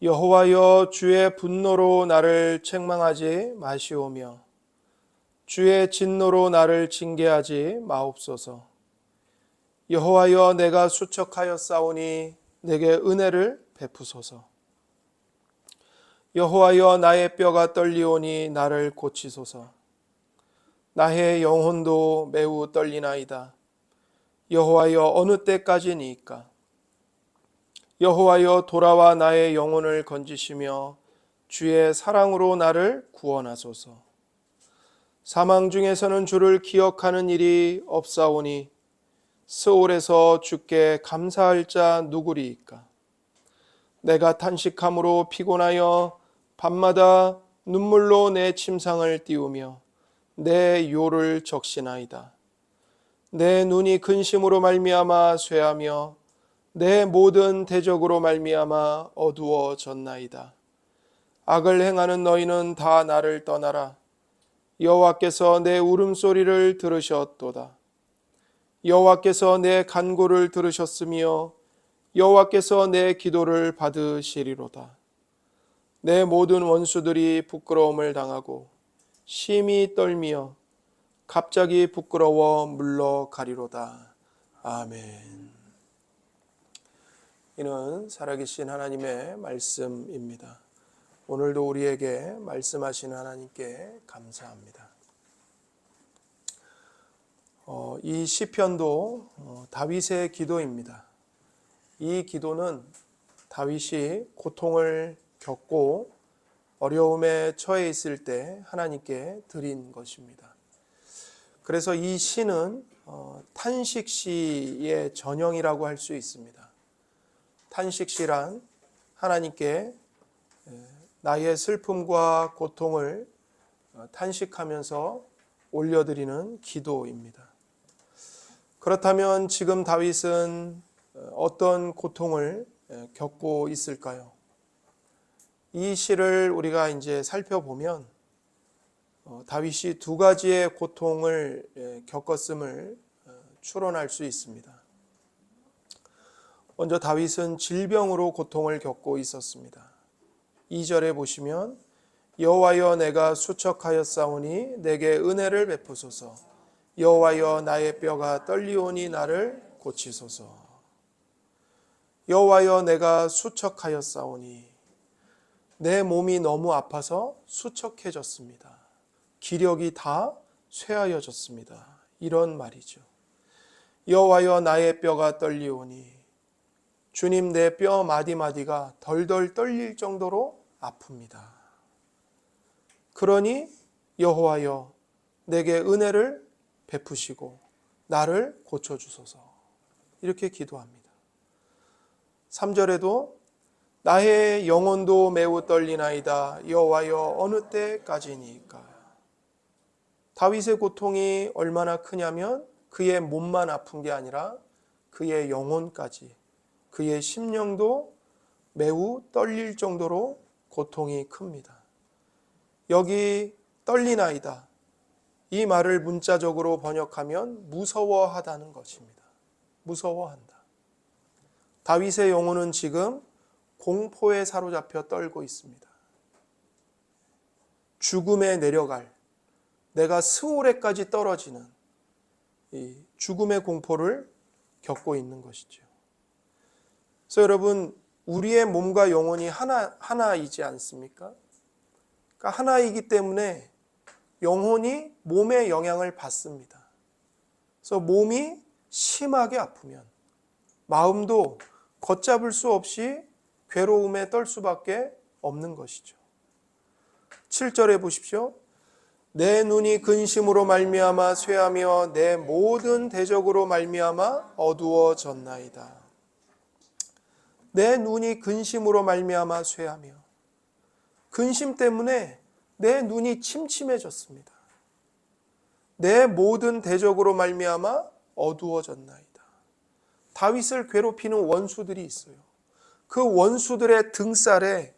여호와여, 주의 분노로 나를 책망하지 마시오며 주의 진노로 나를 징계하지 마옵소서. 여호와여, 내가 수척하였사오니 내게 은혜를 베푸소서. 여호와여, 나의 뼈가 떨리오니 나를 고치소서. 나의 영혼도 매우 떨리나이다. 여호와여, 어느 때까지니까? 여호와여, 돌아와 나의 영혼을 건지시며 주의 사랑으로 나를 구원하소서. 사망 중에서는 주를 기억하는 일이 없사오니 스올에서 주께 감사할 자 누구리이까? 내가 탄식함으로 피곤하여 밤마다 눈물로 내 침상을 띄우며 내 요를 적시나이다. 내 눈이 근심으로 말미암아 쇠하며 내 모든 대적으로 말미암아 어두워졌나이다. 악을 행하는 너희는 다 나를 떠나라. 여호와께서 내 울음소리를 들으셨도다. 여호와께서 내 간구를 들으셨으며 여호와께서 내 기도를 받으시리로다. 내 모든 원수들이 부끄러움을 당하고 심히 떨며 갑자기 부끄러워 물러가리로다. 아멘. 이는 살아계신 하나님의 말씀입니다. 오늘도 우리에게 말씀하시는 하나님께 감사합니다. 이 시편도 다윗의 기도입니다. 이 기도는 다윗이 고통을 겪고 어려움에 처해 있을 때 하나님께 드린 것입니다. 그래서 이 시는 탄식시의 전형이라고 할 수 있습니다. 탄식시란 하나님께 나의 슬픔과 고통을 탄식하면서 올려드리는 기도입니다. 그렇다면 지금 다윗은 어떤 고통을 겪고 있을까요? 이 시를 우리가 이제 살펴보면 다윗이 두 가지의 고통을 겪었음을 추론할 수 있습니다. 먼저 다윗은 질병으로 고통을 겪고 있었습니다. 2절에 보시면 여호와여, 내가 수척하였사오니 내게 은혜를 베푸소서. 여호와여, 나의 뼈가 떨리오니 나를 고치소서. 여호와여, 내가 수척하였사오니 내 몸이 너무 아파서 수척해졌습니다. 기력이 다 쇠하여졌습니다. 이런 말이죠. 여호와여, 나의 뼈가 떨리오니 주님, 내 뼈 마디마디가 덜덜 떨릴 정도로 아픕니다. 그러니 여호와여, 내게 은혜를 베푸시고 나를 고쳐주소서. 이렇게 기도합니다. 3절에도 나의 영혼도 매우 떨리나이다. 여호와여, 어느 때까지니까? 다윗의 고통이 얼마나 크냐면 그의 몸만 아픈 게 아니라 그의 영혼까지, 그의 심령도 매우 떨릴 정도로 고통이 큽니다. 여기 떨리나이다, 이 말을 문자적으로 번역하면 무서워하다는 것입니다. 무서워한다. 다윗의 영혼은 지금 공포에 사로잡혀 떨고 있습니다. 죽음에 내려갈, 내가 스올에까지 떨어지는 이 죽음의 공포를 겪고 있는 것이죠. 그래서 여러분, 우리의 몸과 영혼이 하나이지 않습니까? 그러니까 하나이기 때문에 영혼이 몸의 영향을 받습니다. 그래서 몸이 심하게 아프면 마음도 걷잡을 수 없이 괴로움에 떨 수밖에 없는 것이죠. 7절에 보십시오. 내 눈이 근심으로 말미암아 쇠하며 내 모든 대적으로 말미암아 어두워졌나이다. 내 눈이 근심으로 말미암아 쇠하며, 근심 때문에 내 눈이 침침해졌습니다. 내 모든 대적으로 말미암아 어두워졌나이다. 다윗을 괴롭히는 원수들이 있어요. 그 원수들의 등살에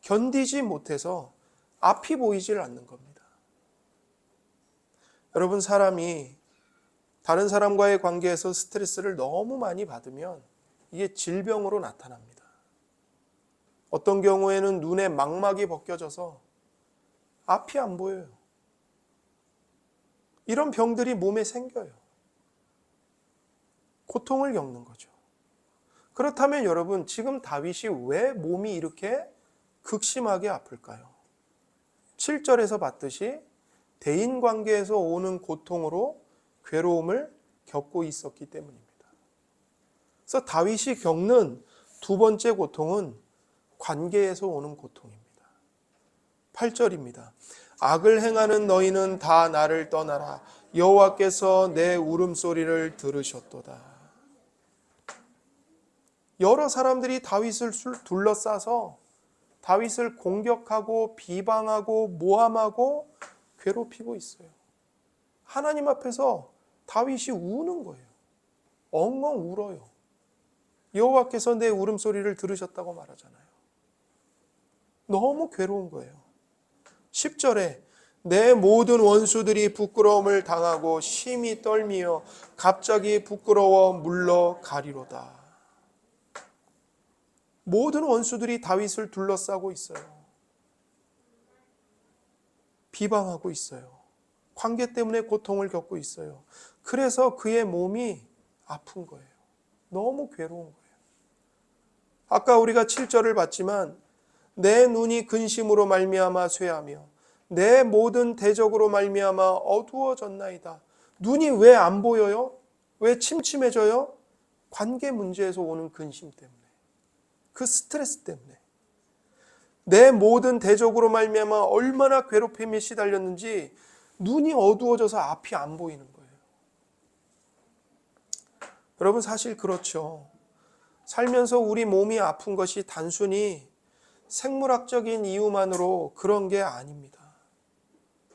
견디지 못해서 앞이 보이질 않는 겁니다. 여러분, 사람이 다른 사람과의 관계에서 스트레스를 너무 많이 받으면 이게 질병으로 나타납니다. 어떤 경우에는 눈에 망막이 벗겨져서 앞이 안 보여요. 이런 병들이 몸에 생겨요. 고통을 겪는 거죠. 그렇다면 여러분, 지금 다윗이 왜 몸이 이렇게 극심하게 아플까요? 7절에서 봤듯이 대인관계에서 오는 고통으로 괴로움을 겪고 있었기 때문입니다. 그래서 다윗이 겪는 두 번째 고통은 관계에서 오는 고통입니다. 8절입니다. 악을 행하는 너희는 다 나를 떠나라. 여호와께서 내 울음소리를 들으셨도다. 여러 사람들이 다윗을 둘러싸서 다윗을 공격하고 비방하고 모함하고 괴롭히고 있어요. 하나님 앞에서 다윗이 우는 거예요. 엉엉 울어요. 여호와께서 내 울음소리를 들으셨다고 말하잖아요. 너무 괴로운 거예요. 10절에 내 모든 원수들이 부끄러움을 당하고 심히 떨미어 갑자기 부끄러워 물러가리로다. 모든 원수들이 다윗을 둘러싸고 있어요. 비방하고 있어요. 관계 때문에 고통을 겪고 있어요. 그래서 그의 몸이 아픈 거예요. 너무 괴로운 거예요. 아까 우리가 7절을 봤지만 내 눈이 근심으로 말미암아 쇠하며 내 모든 대적으로 말미암아 어두워졌나이다. 눈이 왜 안 보여요? 왜 침침해져요? 관계 문제에서 오는 근심 때문에, 그 스트레스 때문에. 내 모든 대적으로 말미암아 얼마나 괴롭힘에 시달렸는지 눈이 어두워져서 앞이 안 보이는 거예요. 여러분, 사실 그렇죠. 살면서 우리 몸이 아픈 것이 단순히 생물학적인 이유만으로 그런 게 아닙니다.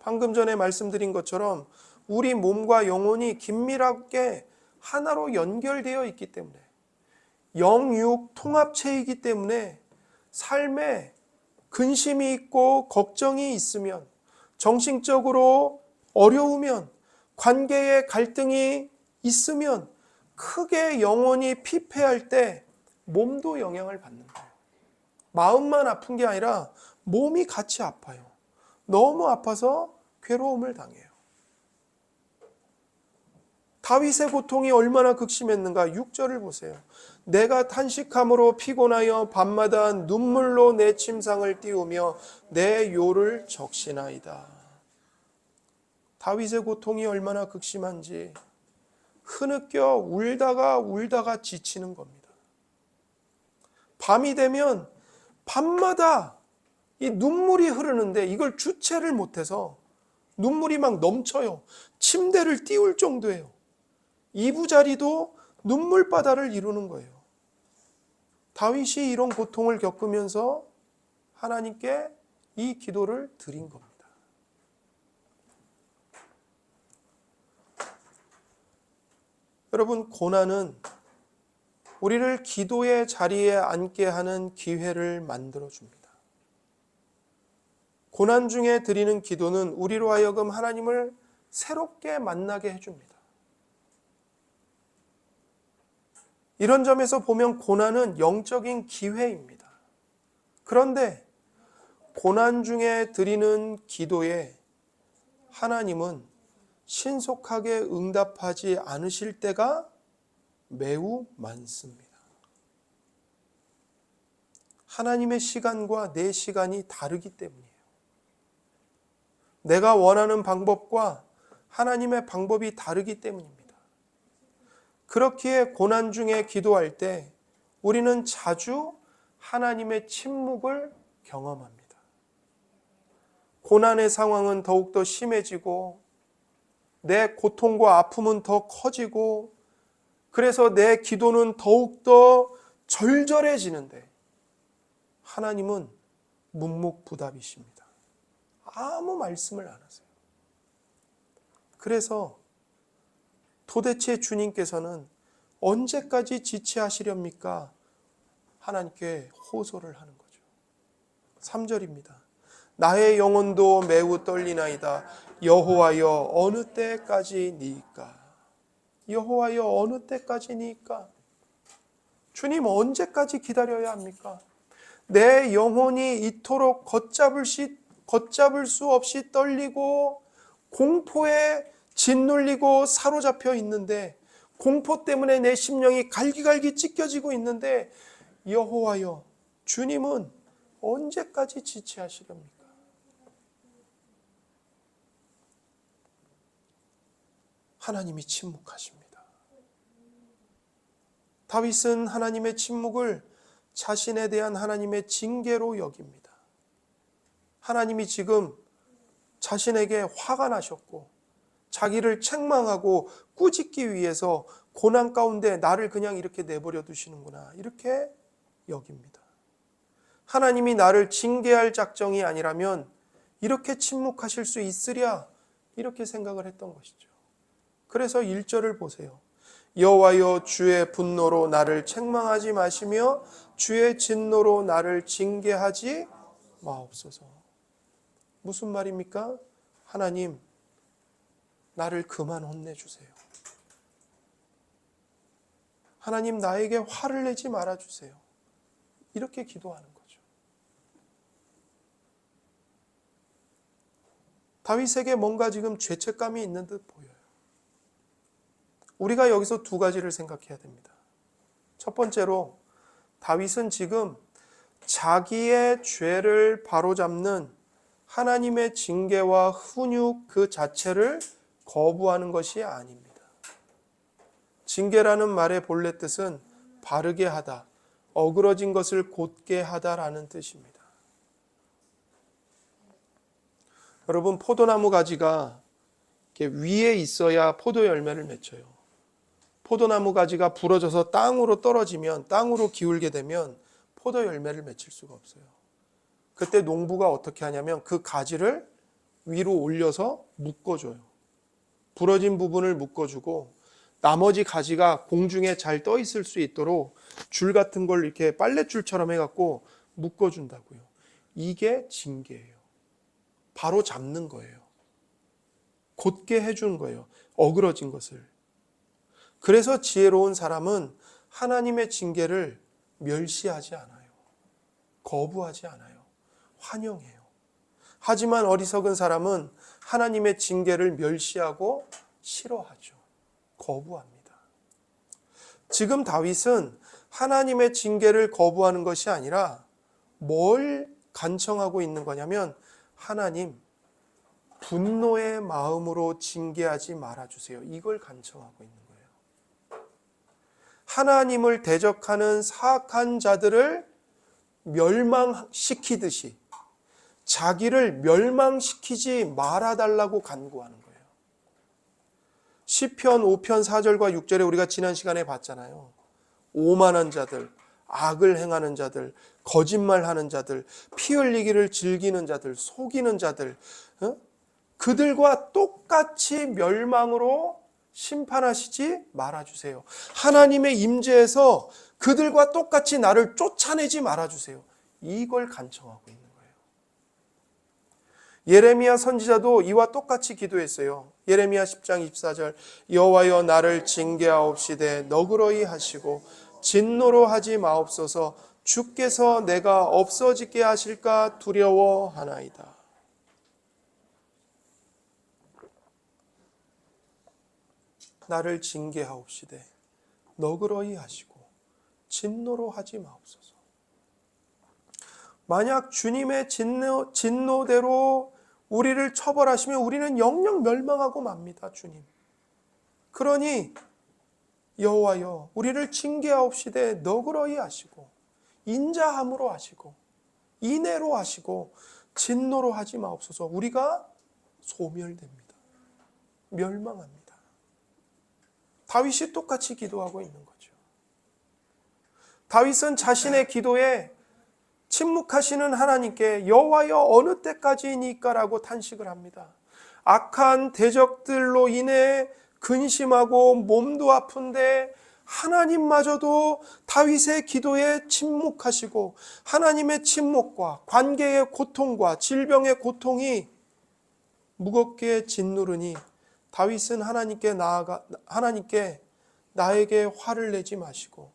방금 전에 말씀드린 것처럼 우리 몸과 영혼이 긴밀하게 하나로 연결되어 있기 때문에, 영육 통합체이기 때문에 삶에 근심이 있고 걱정이 있으면, 정신적으로 어려우면, 관계에 갈등이 있으면 크게 영혼이 피폐할 때 몸도 영향을 받는 거예요. 마음만 아픈 게 아니라 몸이 같이 아파요. 너무 아파서 괴로움을 당해요. 다윗의 고통이 얼마나 극심했는가. 6절을 보세요. 내가 탄식함으로 피곤하여 밤마다 눈물로 내 침상을 띄우며 내 요를 적시나이다. 다윗의 고통이 얼마나 극심한지 흐느껴 울다가 지치는 겁니다. 밤이 되면 밤마다 이 눈물이 흐르는데 이걸 주체를 못해서 눈물이 막 넘쳐요. 침대를 띄울 정도예요. 이부자리도 눈물바다를 이루는 거예요. 다윗이 이런 고통을 겪으면서 하나님께 이 기도를 드린 겁니다. 여러분, 고난은 우리를 기도의 자리에 앉게 하는 기회를 만들어줍니다. 고난 중에 드리는 기도는 우리로 하여금 하나님을 새롭게 만나게 해줍니다. 이런 점에서 보면 고난은 영적인 기회입니다. 그런데 고난 중에 드리는 기도에 하나님은 신속하게 응답하지 않으실 때가 매우 많습니다. 하나님의 시간과 내 시간이 다르기 때문이에요. 내가 원하는 방법과 하나님의 방법이 다르기 때문입니다. 그렇기에 고난 중에 기도할 때 우리는 자주 하나님의 침묵을 경험합니다. 고난의 상황은 더욱더 심해지고 내 고통과 아픔은 더 커지고 그래서 내 기도는 더욱더 절절해지는데 하나님은 묵묵부답이십니다. 아무 말씀을 안 하세요. 그래서 도대체 주님께서는 언제까지 지체하시렵니까? 하나님께 호소를 하는 거죠. 3절입니다. 나의 영혼도 매우 떨리나이다. 여호와여 어느 때까지니까? 여호와여 어느 때까지니까? 주님 언제까지 기다려야 합니까? 내 영혼이 이토록 걷잡을 수 없이 떨리고 공포에 짓눌리고 사로잡혀 있는데, 공포 때문에 내 심령이 갈기갈기 찢겨지고 있는데, 여호와여, 주님은 언제까지 지체하시렵니까? 하나님이 침묵하십니다. 다윗은 하나님의 침묵을 자신에 대한 하나님의 징계로 여깁니다. 하나님이 지금 자신에게 화가 나셨고 자기를 책망하고 꾸짖기 위해서 고난 가운데 나를 그냥 이렇게 내버려 두시는구나, 이렇게 여깁니다. 하나님이 나를 징계할 작정이 아니라면 이렇게 침묵하실 수 있으랴, 이렇게 생각을 했던 것이죠. 그래서 1절을 보세요. 여호와여, 주의 분노로 나를 책망하지 마시며 주의 진노로 나를 징계하지 마옵소서. 무슨 말입니까? 하나님, 나를 그만 혼내주세요. 하나님, 나에게 화를 내지 말아주세요. 이렇게 기도하는 거죠. 다윗에게 뭔가 지금 죄책감이 있는 듯 보여요. 우리가 여기서 두 가지를 생각해야 됩니다. 첫 번째로, 다윗은 지금 자기의 죄를 바로잡는 하나님의 징계와 훈육 그 자체를 거부하는 것이 아닙니다. 징계라는 말의 본래 뜻은 바르게 하다, 어그러진 것을 곧게 하다라는 뜻입니다. 여러분, 포도나무 가지가 이렇게 위에 있어야 포도 열매를 맺혀요. 포도나무 가지가 부러져서 땅으로 떨어지면, 땅으로 기울게 되면 포도 열매를 맺힐 수가 없어요. 그때 농부가 어떻게 하냐면 그 가지를 위로 올려서 묶어줘요. 부러진 부분을 묶어주고 나머지 가지가 공중에 잘 떠 있을 수 있도록 줄 같은 걸 이렇게 빨랫줄처럼 해갖고 묶어준다고요. 이게 징계예요. 바로 잡는 거예요. 곧게 해주는 거예요. 어그러진 것을. 그래서 지혜로운 사람은 하나님의 징계를 멸시하지 않아요. 거부하지 않아요. 환영해요. 하지만 어리석은 사람은 하나님의 징계를 멸시하고 싫어하죠. 거부합니다. 지금 다윗은 하나님의 징계를 거부하는 것이 아니라 뭘 간청하고 있는 거냐면, 하나님, 분노의 마음으로 징계하지 말아주세요. 이걸 간청하고 있는 거예요. 하나님을 대적하는 사악한 자들을 멸망시키듯이 자기를 멸망시키지 말아달라고 간구하는 거예요. 시편 5편 4절과 6절에 우리가 지난 시간에 봤잖아요. 오만한 자들, 악을 행하는 자들, 거짓말하는 자들, 피 흘리기를 즐기는 자들, 속이는 자들, 그들과 똑같이 멸망으로 심판하시지 말아주세요. 하나님의 임재에서 그들과 똑같이 나를 쫓아내지 말아주세요. 이걸 간청하고 있는 거예요. 예레미야 선지자도 이와 똑같이 기도했어요. 예레미야 10장 24절, 여호와여, 나를 징계하옵시되 너그러이 하시고 진노로 하지 마옵소서. 주께서 내가 없어지게 하실까 두려워하나이다. 나를 징계하옵시되 너그러이 하시고 진노로 하지 마옵소서. 만약 주님의 진노대로 우리를 처벌하시면 우리는 영영 멸망하고 맙니다. 주님. 그러니 여호와여, 우리를 징계하옵시되 너그러이 하시고 인자함으로 하시고 인애로 하시고 진노로 하지 마옵소서. 우리가 소멸됩니다. 멸망합니다. 다윗이 똑같이 기도하고 있는 거죠. 다윗은 자신의 기도에 침묵하시는 하나님께 여호와여, 어느 때까지이니까라고 탄식을 합니다. 악한 대적들로 인해 근심하고 몸도 아픈데 하나님마저도 다윗의 기도에 침묵하시고, 하나님의 침묵과 관계의 고통과 질병의 고통이 무겁게 짓누르니 다윗은 하나님께 나에게 화를 내지 마시고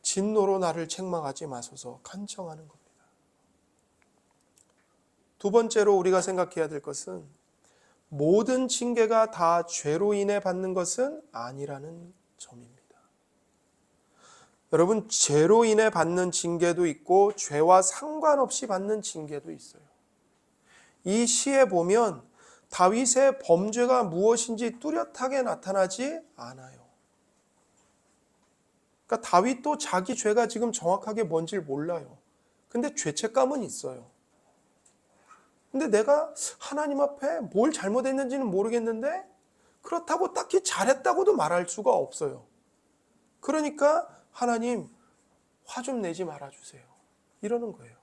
진노로 나를 책망하지 마소서 간청하는 겁니다. 두 번째로 우리가 생각해야 될 것은 모든 징계가 다 죄로 인해 받는 것은 아니라는 점입니다. 여러분, 죄로 인해 받는 징계도 있고 죄와 상관없이 받는 징계도 있어요. 이 시에 보면 다윗의 범죄가 무엇인지 뚜렷하게 나타나지 않아요. 그러니까 다윗도 자기 죄가 지금 정확하게 뭔지를 몰라요. 근데 죄책감은 있어요. 근데 내가 하나님 앞에 뭘 잘못했는지는 모르겠는데 그렇다고 딱히 잘했다고도 말할 수가 없어요. 그러니까 하나님 화 좀 내지 말아주세요. 이러는 거예요.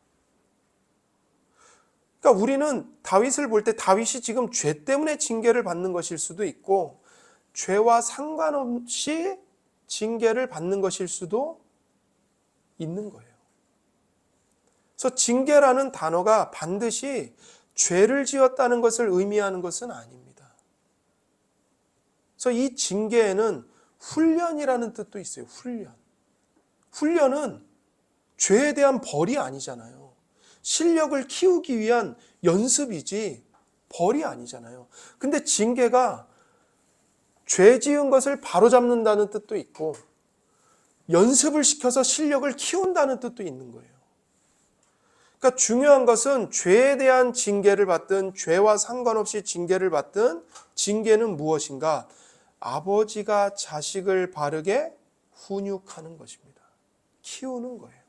그러니까 우리는 다윗을 볼 때 다윗이 지금 죄 때문에 징계를 받는 것일 수도 있고 죄와 상관없이 징계를 받는 것일 수도 있는 거예요. 그래서 징계라는 단어가 반드시 죄를 지었다는 것을 의미하는 것은 아닙니다. 그래서 이 징계에는 훈련이라는 뜻도 있어요. 훈련은 죄에 대한 벌이 아니잖아요. 실력을 키우기 위한 연습이지 벌이 아니잖아요. 근데 징계가 죄 지은 것을 바로잡는다는 뜻도 있고 연습을 시켜서 실력을 키운다는 뜻도 있는 거예요. 그러니까 중요한 것은 죄에 대한 징계를 받든 죄와 상관없이 징계를 받든 징계는 무엇인가? 아버지가 자식을 바르게 훈육하는 것입니다. 키우는 거예요.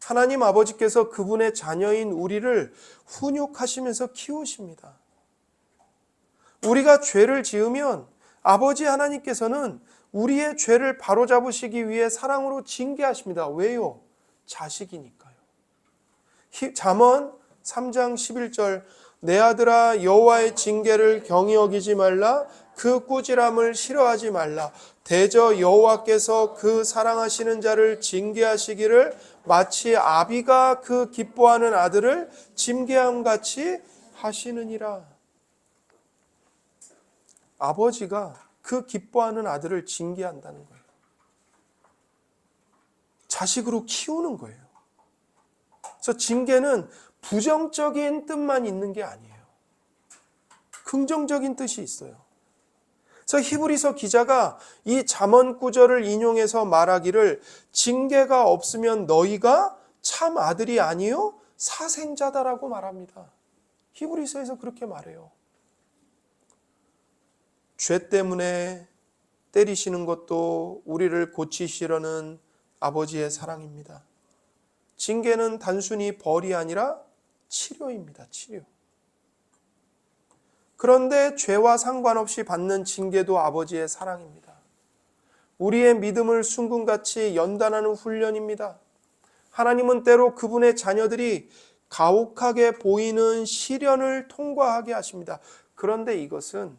하나님 아버지께서 그분의 자녀인 우리를 훈육하시면서 키우십니다. 우리가 죄를 지으면 아버지 하나님께서는 우리의 죄를 바로잡으시기 위해 사랑으로 징계하십니다. 왜요? 자식이니까요. 잠언 3장 11절 내 아들아 여호와의 징계를 경히 여기지 말라 그 꾸지람을 싫어하지 말라 대저 여호와께서 그 사랑하시는 자를 징계하시기를 마치 아비가 그 기뻐하는 아들을 징계함 같이 하시느니라. 아버지가 그 기뻐하는 아들을 징계한다는 거예요. 자식으로 키우는 거예요. 그래서 징계는 부정적인 뜻만 있는 게 아니에요. 긍정적인 뜻이 있어요. 그래서 히브리서 기자가 이 잠언 구절을 인용해서 말하기를 징계가 없으면 너희가 참 아들이 아니요 사생자다라고 말합니다. 히브리서에서 그렇게 말해요. 죄 때문에 때리시는 것도 우리를 고치시려는 아버지의 사랑입니다. 징계는 단순히 벌이 아니라 치료입니다. 치료. 그런데 죄와 상관없이 받는 징계도 아버지의 사랑입니다. 우리의 믿음을 순금같이 연단하는 훈련입니다. 하나님은 때로 그분의 자녀들이 가혹하게 보이는 시련을 통과하게 하십니다. 그런데 이것은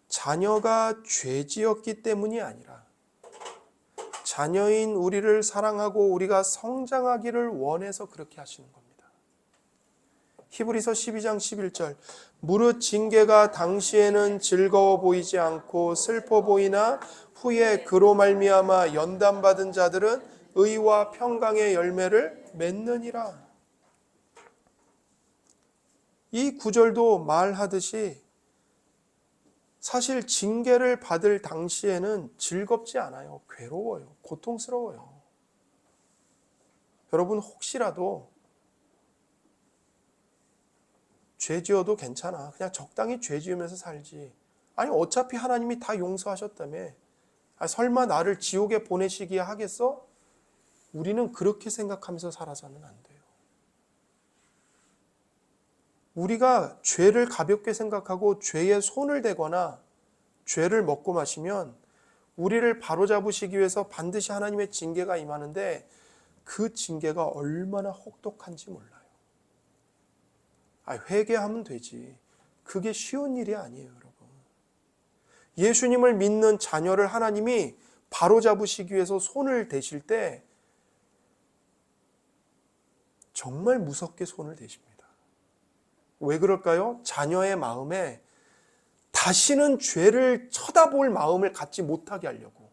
자녀가 죄지었기 때문이 아니라 자녀인 우리를 사랑하고 우리가 성장하기를 원해서 그렇게 하시는 겁니다. 히브리서 12장 11절 무릇 징계가 당시에는 즐거워 보이지 않고 슬퍼 보이나 후에 그로 말미암아 연단받은 자들은 의와 평강의 열매를 맺느니라. 이 구절도 말하듯이 사실 징계를 받을 당시에는 즐겁지 않아요. 괴로워요. 고통스러워요. 여러분 혹시라도 죄 지어도 괜찮아. 그냥 적당히 죄 지으면서 살지. 아니 어차피 하나님이 다 용서하셨다며. 설마 나를 지옥에 보내시기에 하겠어? 우리는 그렇게 생각하면서 살아서는 안 돼요. 우리가 죄를 가볍게 생각하고 죄에 손을 대거나 죄를 먹고 마시면 우리를 바로잡으시기 위해서 반드시 하나님의 징계가 임하는데 그 징계가 얼마나 혹독한지 몰라요. 회개하면 되지. 그게 쉬운 일이 아니에요, 여러분. 예수님을 믿는 자녀를 하나님이 바로잡으시기 위해서 손을 대실 때 정말 무섭게 손을 대십니다. 왜 그럴까요? 자녀의 마음에 다시는 죄를 쳐다볼 마음을 갖지 못하게 하려고.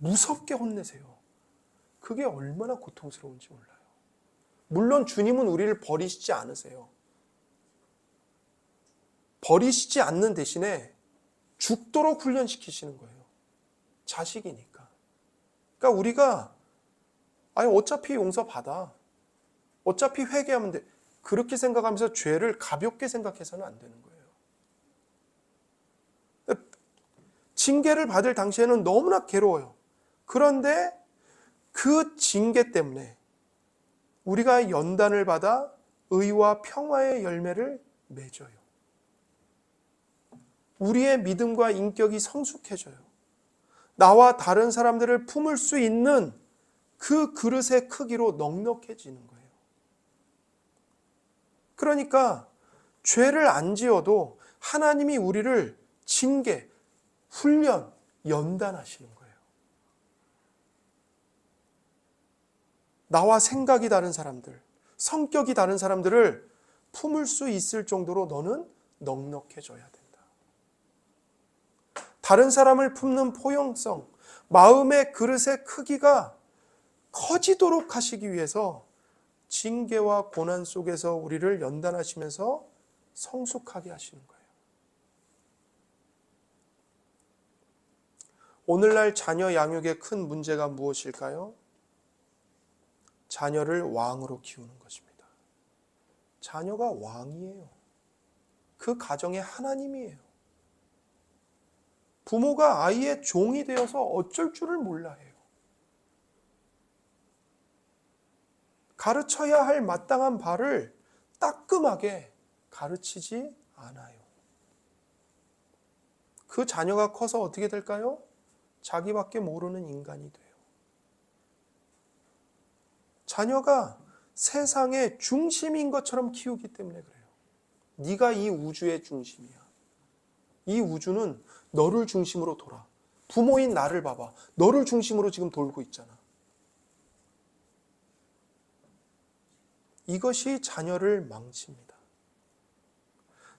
무섭게 혼내세요. 그게 얼마나 고통스러운지 몰라요. 물론 주님은 우리를 버리시지 않으세요. 버리시지 않는 대신에 죽도록 훈련시키시는 거예요. 자식이니까. 그러니까 우리가 어차피 용서받아. 어차피 회개하면 돼. 그렇게 생각하면서 죄를 가볍게 생각해서는 안 되는 거예요. 징계를 받을 당시에는 너무나 괴로워요. 그런데 그 징계 때문에 우리가 연단을 받아 의와 평화의 열매를 맺어요. 우리의 믿음과 인격이 성숙해져요. 나와 다른 사람들을 품을 수 있는 그 그릇의 크기로 넉넉해지는 거예요. 그러니까 죄를 안 지어도 하나님이 우리를 징계, 훈련, 연단하시는 거예요. 나와 생각이 다른 사람들, 성격이 다른 사람들을 품을 수 있을 정도로 너는 넉넉해져야 된다. 다른 사람을 품는 포용성, 마음의 그릇의 크기가 커지도록 하시기 위해서 징계와 고난 속에서 우리를 연단하시면서 성숙하게 하시는 거예요. 오늘날 자녀 양육의 큰 문제가 무엇일까요? 자녀를 왕으로 키우는 것입니다. 자녀가 왕이에요. 그 가정의 하나님이에요. 부모가 아이의 종이 되어서 어쩔 줄을 몰라 해요. 가르쳐야 할 마땅한 바를 따끔하게 가르치지 않아요. 그 자녀가 커서 어떻게 될까요? 자기밖에 모르는 인간이 돼요. 자녀가 세상의 중심인 것처럼 키우기 때문에 그래요. 네가 이 우주의 중심이야. 이 우주는 너를 중심으로 돌아. 부모인 나를 봐봐. 너를 중심으로 지금 돌고 있잖아. 이것이 자녀를 망칩니다.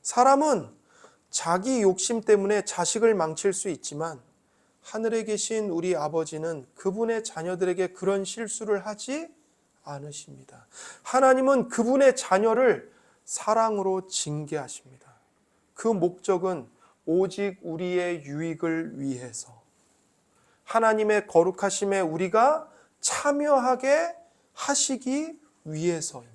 사람은 자기 욕심 때문에 자식을 망칠 수 있지만 하늘에 계신 우리 아버지는 그분의 자녀들에게 그런 실수를 하지 않으십니다. 하나님은 그분의 자녀를 사랑으로 징계하십니다. 그 목적은 오직 우리의 유익을 위해서, 하나님의 거룩하심에 우리가 참여하게 하시기 위해서입니다.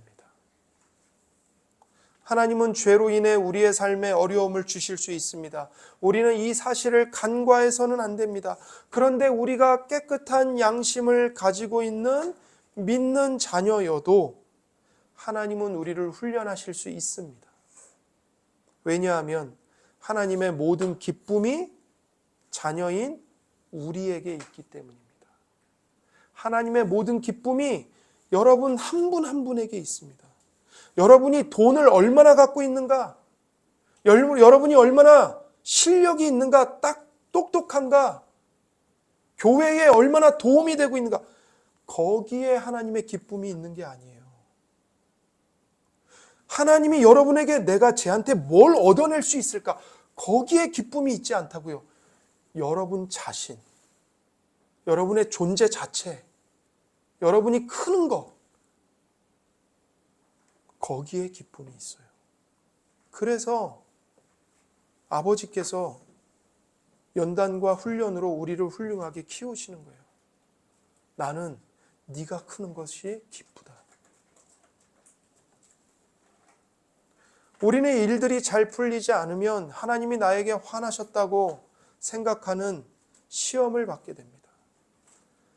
하나님은 죄로 인해 우리의 삶에 어려움을 주실 수 있습니다. 우리는 이 사실을 간과해서는 안 됩니다. 그런데 우리가 깨끗한 양심을 가지고 있는 믿는 자녀여도 하나님은 우리를 훈련하실 수 있습니다. 왜냐하면 하나님의 모든 기쁨이 자녀인 우리에게 있기 때문입니다. 하나님의 모든 기쁨이 여러분 한 분 한 분에게 있습니다. 여러분이 돈을 얼마나 갖고 있는가? 여러분이 얼마나 실력이 있는가? 딱 똑똑한가? 교회에 얼마나 도움이 되고 있는가? 거기에 하나님의 기쁨이 있는 게 아니에요. 하나님이 여러분에게 내가 쟤한테 뭘 얻어낼 수 있을까? 거기에 기쁨이 있지 않다고요. 여러분 자신, 여러분의 존재 자체, 여러분이 크는 것, 거기에 기쁨이 있어요. 그래서 아버지께서 연단과 훈련으로 우리를 훌륭하게 키우시는 거예요. 나는 네가 크는 것이 기쁘다. 우리는 일들이 잘 풀리지 않으면 하나님이 나에게 화나셨다고 생각하는 시험을 받게 됩니다.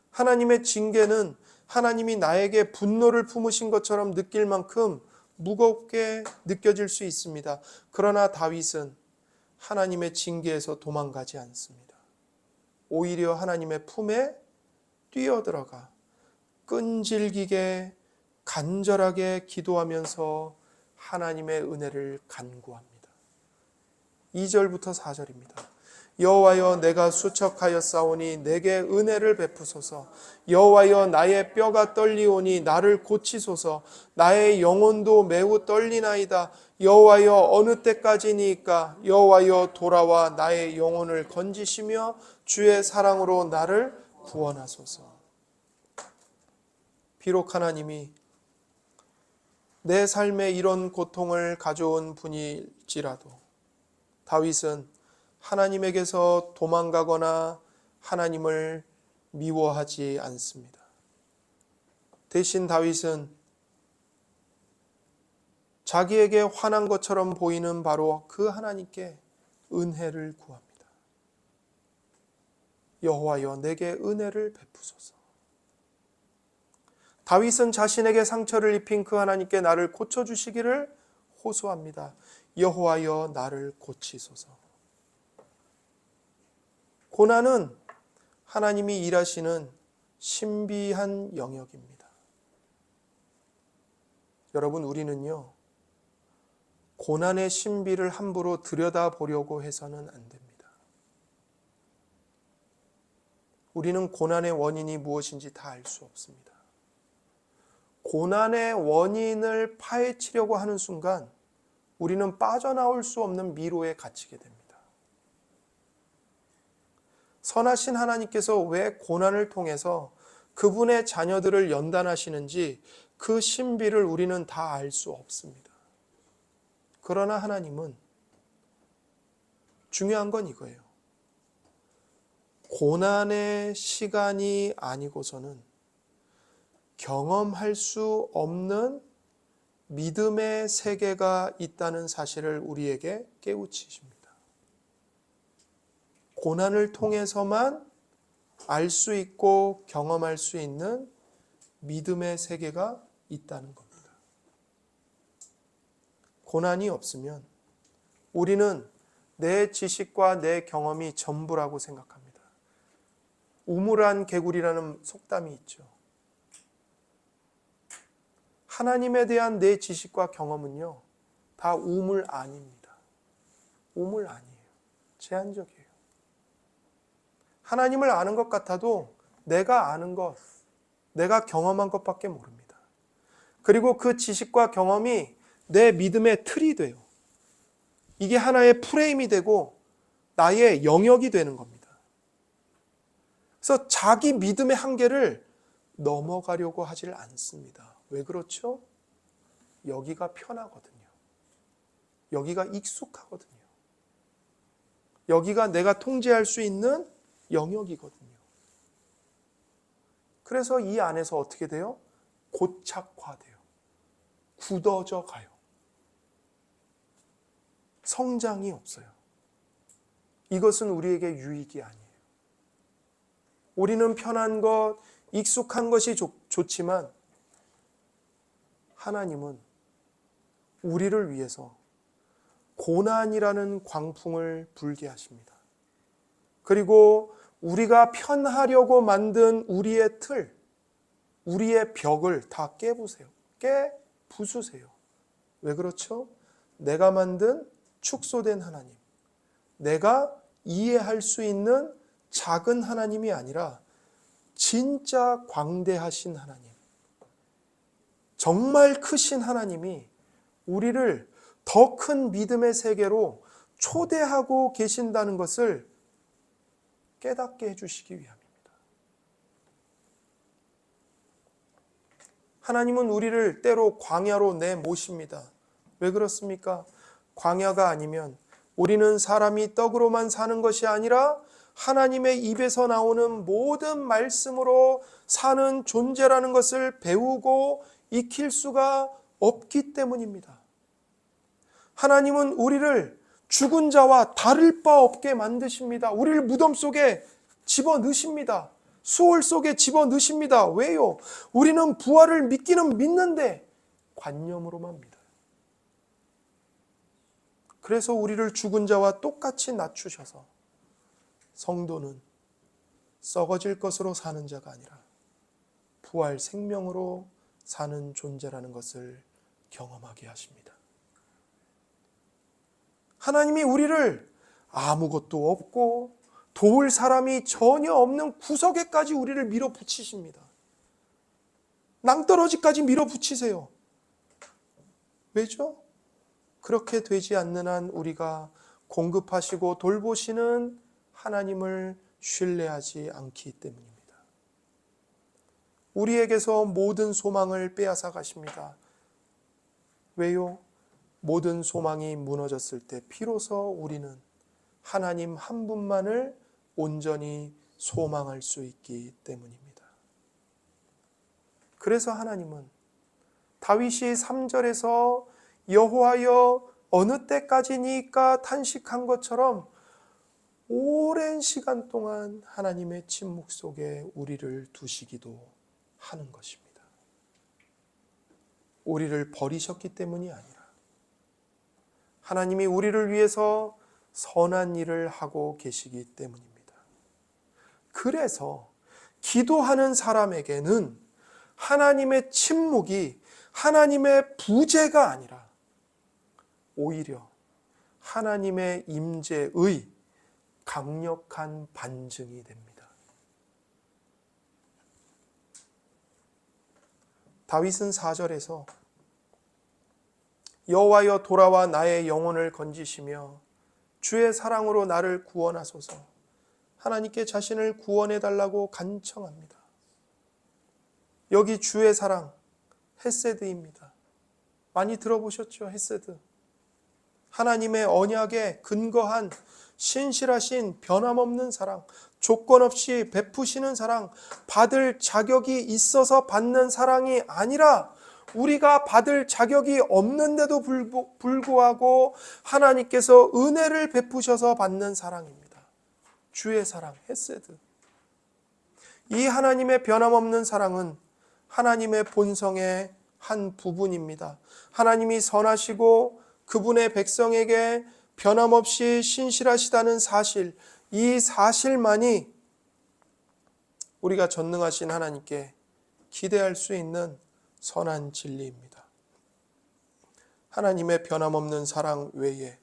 하나님의 징계는 하나님이 나에게 분노를 품으신 것처럼 느낄 만큼 무겁게 느껴질 수 있습니다. 그러나 다윗은 하나님의 징계에서 도망가지 않습니다. 오히려 하나님의 품에 뛰어들어가 끈질기게 간절하게 기도하면서 하나님의 은혜를 간구합니다. 2절부터 4절입니다. 여호와여 내가 수척하여 싸우니 내게 은혜를 베푸소서. 여호와여 나의 뼈가 떨리오니 나를 고치소서. 나의 영혼도 매우 떨리나이다. 여호와여 어느 때까지니까? 여호와여 돌아와 나의 영혼을 건지시며 주의 사랑으로 나를 구원하소서. 비록 하나님이 내 삶에 이런 고통을 가져온 분일지라도 다윗은 하나님에게서 도망가거나 하나님을 미워하지 않습니다. 대신 다윗은 자기에게 화난 것처럼 보이는 바로 그 하나님께 은혜를 구합니다. 여호와여, 내게 은혜를 베푸소서. 다윗은 자신에게 상처를 입힌 그 하나님께 나를 고쳐주시기를 호소합니다. 여호와여, 나를 고치소서. 고난은 하나님이 일하시는 신비한 영역입니다. 여러분, 우리는요, 고난의 신비를 함부로 들여다보려고 해서는 안 됩니다. 우리는 고난의 원인이 무엇인지 다 알 수 없습니다. 고난의 원인을 파헤치려고 하는 순간 우리는 빠져나올 수 없는 미로에 갇히게 됩니다. 선하신 하나님께서 왜 고난을 통해서 그분의 자녀들을 연단하시는지 그 신비를 우리는 다 알 수 없습니다. 그러나 하나님은 중요한 건 이거예요. 고난의 시간이 아니고서는 경험할 수 없는 믿음의 세계가 있다는 사실을 우리에게 깨우치십니다. 고난을 통해서만 알 수 있고 경험할 수 있는 믿음의 세계가 있다는 겁니다. 고난이 없으면 우리는 내 지식과 내 경험이 전부라고 생각합니다. 우물안 개구리라는 속담이 있죠. 하나님에 대한 내 지식과 경험은요, 다 우물 안입니다. 우물 안이에요. 제한적이에요. 하나님을 아는 것 같아도 내가 아는 것, 내가 경험한 것밖에 모릅니다. 그리고 그 지식과 경험이 내 믿음의 틀이 돼요. 이게 하나의 프레임이 되고 나의 영역이 되는 겁니다. 그래서 자기 믿음의 한계를 넘어가려고 하질 않습니다. 왜 그렇죠? 여기가 편하거든요. 여기가 익숙하거든요. 여기가 내가 통제할 수 있는 영역이거든요. 그래서 이 안에서 어떻게 돼요? 고착화돼요. 굳어져 가요. 성장이 없어요. 이것은 우리에게 유익이 아니에요. 우리는 편한 것, 익숙한 것이 좋지만 하나님은 우리를 위해서 고난이라는 광풍을 불게 하십니다. 그리고 우리가 편하려고 만든 우리의 틀, 우리의 벽을 다 깨부세요. 부수세요. 왜 그렇죠? 내가 만든 축소된 하나님, 내가 이해할 수 있는 작은 하나님이 아니라 진짜 광대하신 하나님, 정말 크신 하나님이 우리를 더 큰 믿음의 세계로 초대하고 계신다는 것을 깨닫게 해주시기 위함입니다. 하나님은 우리를 때로 광야로 내모십니다. 왜 그렇습니까? 광야가 아니면 우리는 사람이 떡으로만 사는 것이 아니라 하나님의 입에서 나오는 모든 말씀으로 사는 존재라는 것을 배우고 익힐 수가 없기 때문입니다. 하나님은 우리를 죽은 자와 다를 바 없게 만드십니다. 우리를 무덤 속에 집어넣으십니다. 수월 속에 집어넣으십니다. 왜요? 우리는 부활을 믿기는 믿는데 관념으로만 믿어요. 그래서 우리를 죽은 자와 똑같이 낮추셔서 성도는 썩어질 것으로 사는 자가 아니라 부활 생명으로 사는 존재라는 것을 경험하게 하십니다. 하나님이 우리를 아무것도 없고 도울 사람이 전혀 없는 구석에까지 우리를 밀어붙이십니다. 낭떠러지까지 밀어붙이세요. 왜죠? 그렇게 되지 않는 한 우리가 공급하시고 돌보시는 하나님을 신뢰하지 않기 때문입니다. 우리에게서 모든 소망을 빼앗아 가십니다. 왜요? 모든 소망이 무너졌을 때 비로소 우리는 하나님 한 분만을 온전히 소망할 수 있기 때문입니다. 그래서 하나님은 다윗이 3절에서 여호와여 어느 때까지니까 탄식한 것처럼 오랜 시간 동안 하나님의 침묵 속에 우리를 두시기도 하는 것입니다. 우리를 버리셨기 때문이 아니라 하나님이 우리를 위해서 선한 일을 하고 계시기 때문입니다. 그래서 기도하는 사람에게는 하나님의 침묵이 하나님의 부재가 아니라 오히려 하나님의 임재의 강력한 반증이 됩니다. 다윗은 4절에서 여호와여 돌아와 나의 영혼을 건지시며 주의 사랑으로 나를 구원하소서 하나님께 자신을 구원해 달라고 간청합니다. 여기 주의 사랑 헤세드입니다. 많이 들어보셨죠? 헤세드. 하나님의 언약에 근거한 신실하신 변함없는 사랑, 조건 없이 베푸시는 사랑, 받을 자격이 있어서 받는 사랑이 아니라 우리가 받을 자격이 없는데도 불구하고 하나님께서 은혜를 베푸셔서 받는 사랑입니다. 주의 사랑, 헤세드. 이 하나님의 변함없는 사랑은 하나님의 본성의 한 부분입니다. 하나님이 선하시고 그분의 백성에게 변함없이 신실하시다는 사실, 이 사실만이 우리가 전능하신 하나님께 기대할 수 있는 선한 진리입니다. 하나님의 변함없는 사랑 외에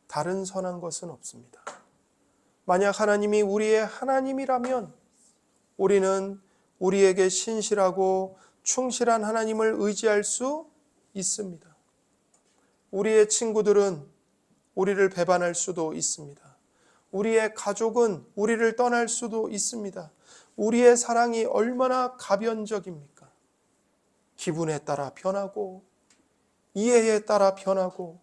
다른 선한 것은 없습니다. 만약 하나님이 우리의 하나님이라면 우리는 우리에게 신실하고 충실한 하나님을 의지할 수 있습니다. 우리의 친구들은 우리를 배반할 수도 있습니다. 우리의 가족은 우리를 떠날 수도 있습니다. 우리의 사랑이 얼마나 가변적입니까? 기분에 따라 변하고, 이해에 따라 변하고,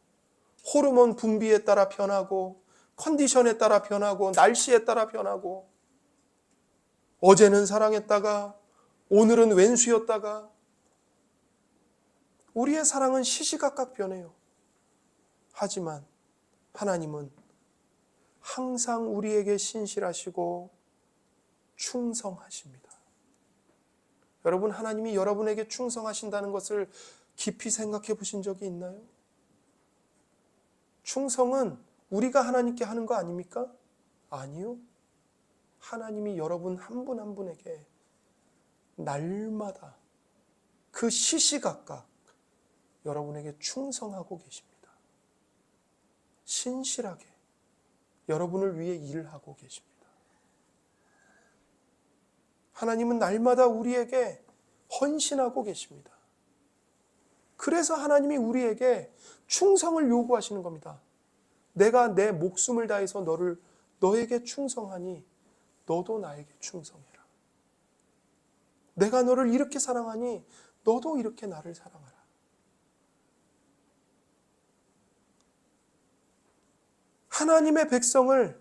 호르몬 분비에 따라 변하고, 컨디션에 따라 변하고, 날씨에 따라 변하고, 어제는 사랑했다가 오늘은 왼수였다가, 우리의 사랑은 시시각각 변해요. 하지만 하나님은 항상 우리에게 신실하시고 충성하십니다. 여러분, 하나님이 여러분에게 충성하신다는 것을 깊이 생각해 보신 적이 있나요? 충성은 우리가 하나님께 하는 거 아닙니까? 아니요. 하나님이 여러분 한 분 한 분에게 날마다 그 시시각각 여러분에게 충성하고 계십니다. 신실하게 여러분을 위해 일을 하고 계십니다. 하나님은 날마다 우리에게 헌신하고 계십니다. 그래서 하나님이 우리에게 충성을 요구하시는 겁니다. 내가 내 목숨을 다해서 너에게 충성하니 너도 나에게 충성해라. 내가 너를 이렇게 사랑하니 너도 이렇게 나를 사랑하라. 하나님의 백성을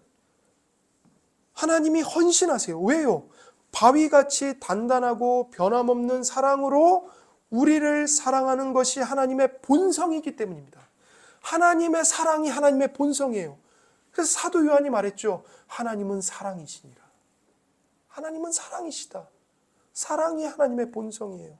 하나님이 헌신하세요. 왜요? 바위같이 단단하고 변함없는 사랑으로 우리를 사랑하는 것이 하나님의 본성이기 때문입니다. 하나님의 사랑이 하나님의 본성이에요. 그래서 사도 요한이 말했죠. 하나님은 사랑이시니라. 하나님은 사랑이시다. 사랑이 하나님의 본성이에요.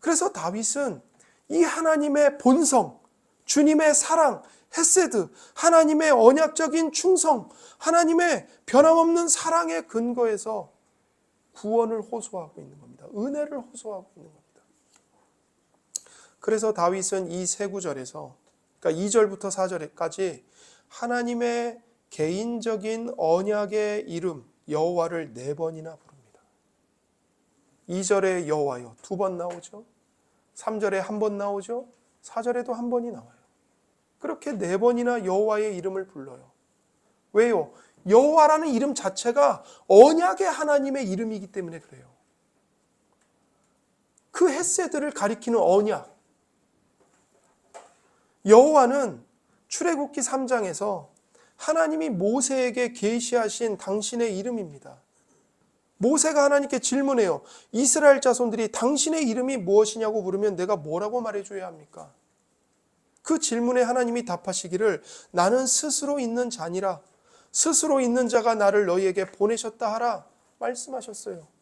그래서 다윗은 이 하나님의 본성, 주님의 사랑, 헤세드, 하나님의 언약적인 충성, 하나님의 변함없는 사랑의 근거에서 구원을 호소하고 있는 겁니다. 은혜를 호소하고 있는 겁니다. 그래서 다윗은 이 세 구절에서, 그러니까 2절부터 4절까지 하나님의 개인적인 언약의 이름 여호와를 4번이나 부릅니다. 2절에 여호와여 2번 나오죠. 3절에 1번 나오죠. 4절에도 1번이 나와요. 그렇게 4번이나 여호와의 이름을 불러요. 왜요? 여호와라는 이름 자체가 언약의 하나님의 이름이기 때문에 그래요. 그 헷세들을 가리키는 언약. 여호와는 출애굽기 3장에서 하나님이 모세에게 계시하신 당신의 이름입니다. 모세가 하나님께 질문해요. 이스라엘 자손들이 당신의 이름이 무엇이냐고 물으면 내가 뭐라고 말해줘야 합니까? 그 질문에 하나님이 답하시기를 나는 스스로 있는 자니라. 스스로 있는 자가 나를 너희에게 보내셨다 하라 말씀하셨어요.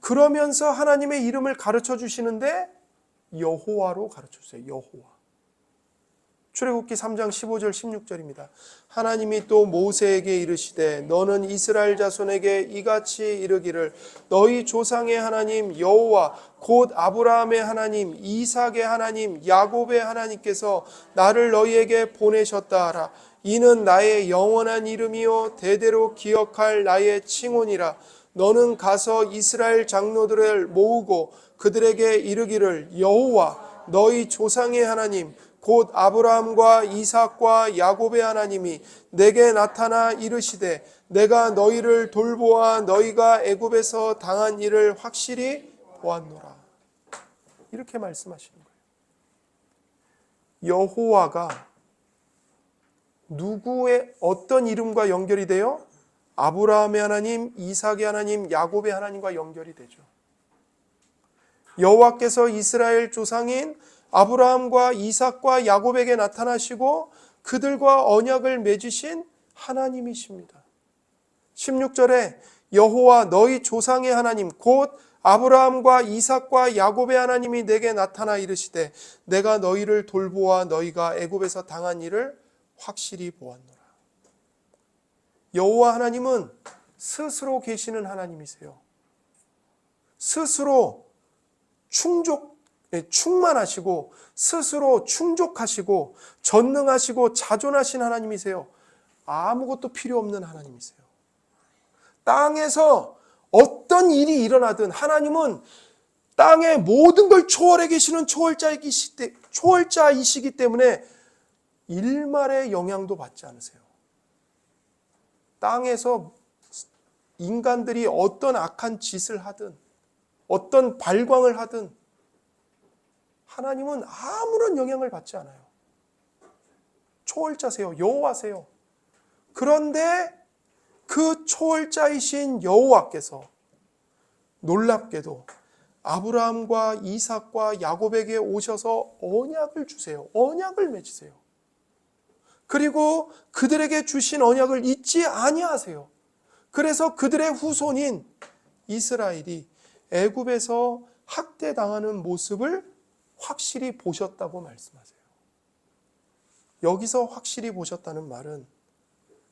그러면서 하나님의 이름을 가르쳐 주시는데 여호와로 가르쳐 주세요. 여호와. 출애굽기 3장 15절 16절입니다. 하나님이 또 모세에게 이르시되 너는 이스라엘 자손에게 이같이 이르기를 너희 조상의 하나님 여호와 곧 아브라함의 하나님 이삭의 하나님 야곱의 하나님께서 나를 너희에게 보내셨다 하라. 이는 나의 영원한 이름이요 대대로 기억할 나의 칭혼이라. 너는 가서 이스라엘 장로들을 모으고 그들에게 이르기를 여호와 너희 조상의 하나님 곧 아브라함과 이삭과 야곱의 하나님이 내게 나타나 이르시되 내가 너희를 돌보아 너희가 애굽에서 당한 일을 확실히 보았노라. 이렇게 말씀하시는 거예요. 여호와가 누구의 어떤 이름과 연결이 돼요? 아브라함의 하나님, 이삭의 하나님, 야곱의 하나님과 연결이 되죠. 여호와께서 이스라엘 조상인 아브라함과 이삭과 야곱에게 나타나시고 그들과 언약을 맺으신 하나님이십니다. 16절에 여호와 너희 조상의 하나님 곧 아브라함과 이삭과 야곱의 하나님이 내게 나타나 이르시되 내가 너희를 돌보아 너희가 애굽에서 당한 일을 확실히 보았노라. 여호와 하나님은 스스로 계시는 하나님이세요. 스스로 충만하시고 스스로 충족하시고 전능하시고 자존하신 하나님이세요. 아무것도 필요 없는 하나님이세요. 땅에서 어떤 일이 일어나든 하나님은 땅의 모든 걸 초월해 계시는 초월자이시기 때문에 일말의 영향도 받지 않으세요. 땅에서 인간들이 어떤 악한 짓을 하든 어떤 발광을 하든 하나님은 아무런 영향을 받지 않아요. 초월자세요. 여호와세요. 그런데 그 초월자이신 여호와께서 놀랍게도 아브라함과 이삭과 야곱에게 오셔서 언약을 주세요. 언약을 맺으세요. 그리고 그들에게 주신 언약을 잊지 아니하세요. 그래서 그들의 후손인 이스라엘이 애굽에서 학대당하는 모습을 확실히 보셨다고 말씀하세요. 여기서 확실히 보셨다는 말은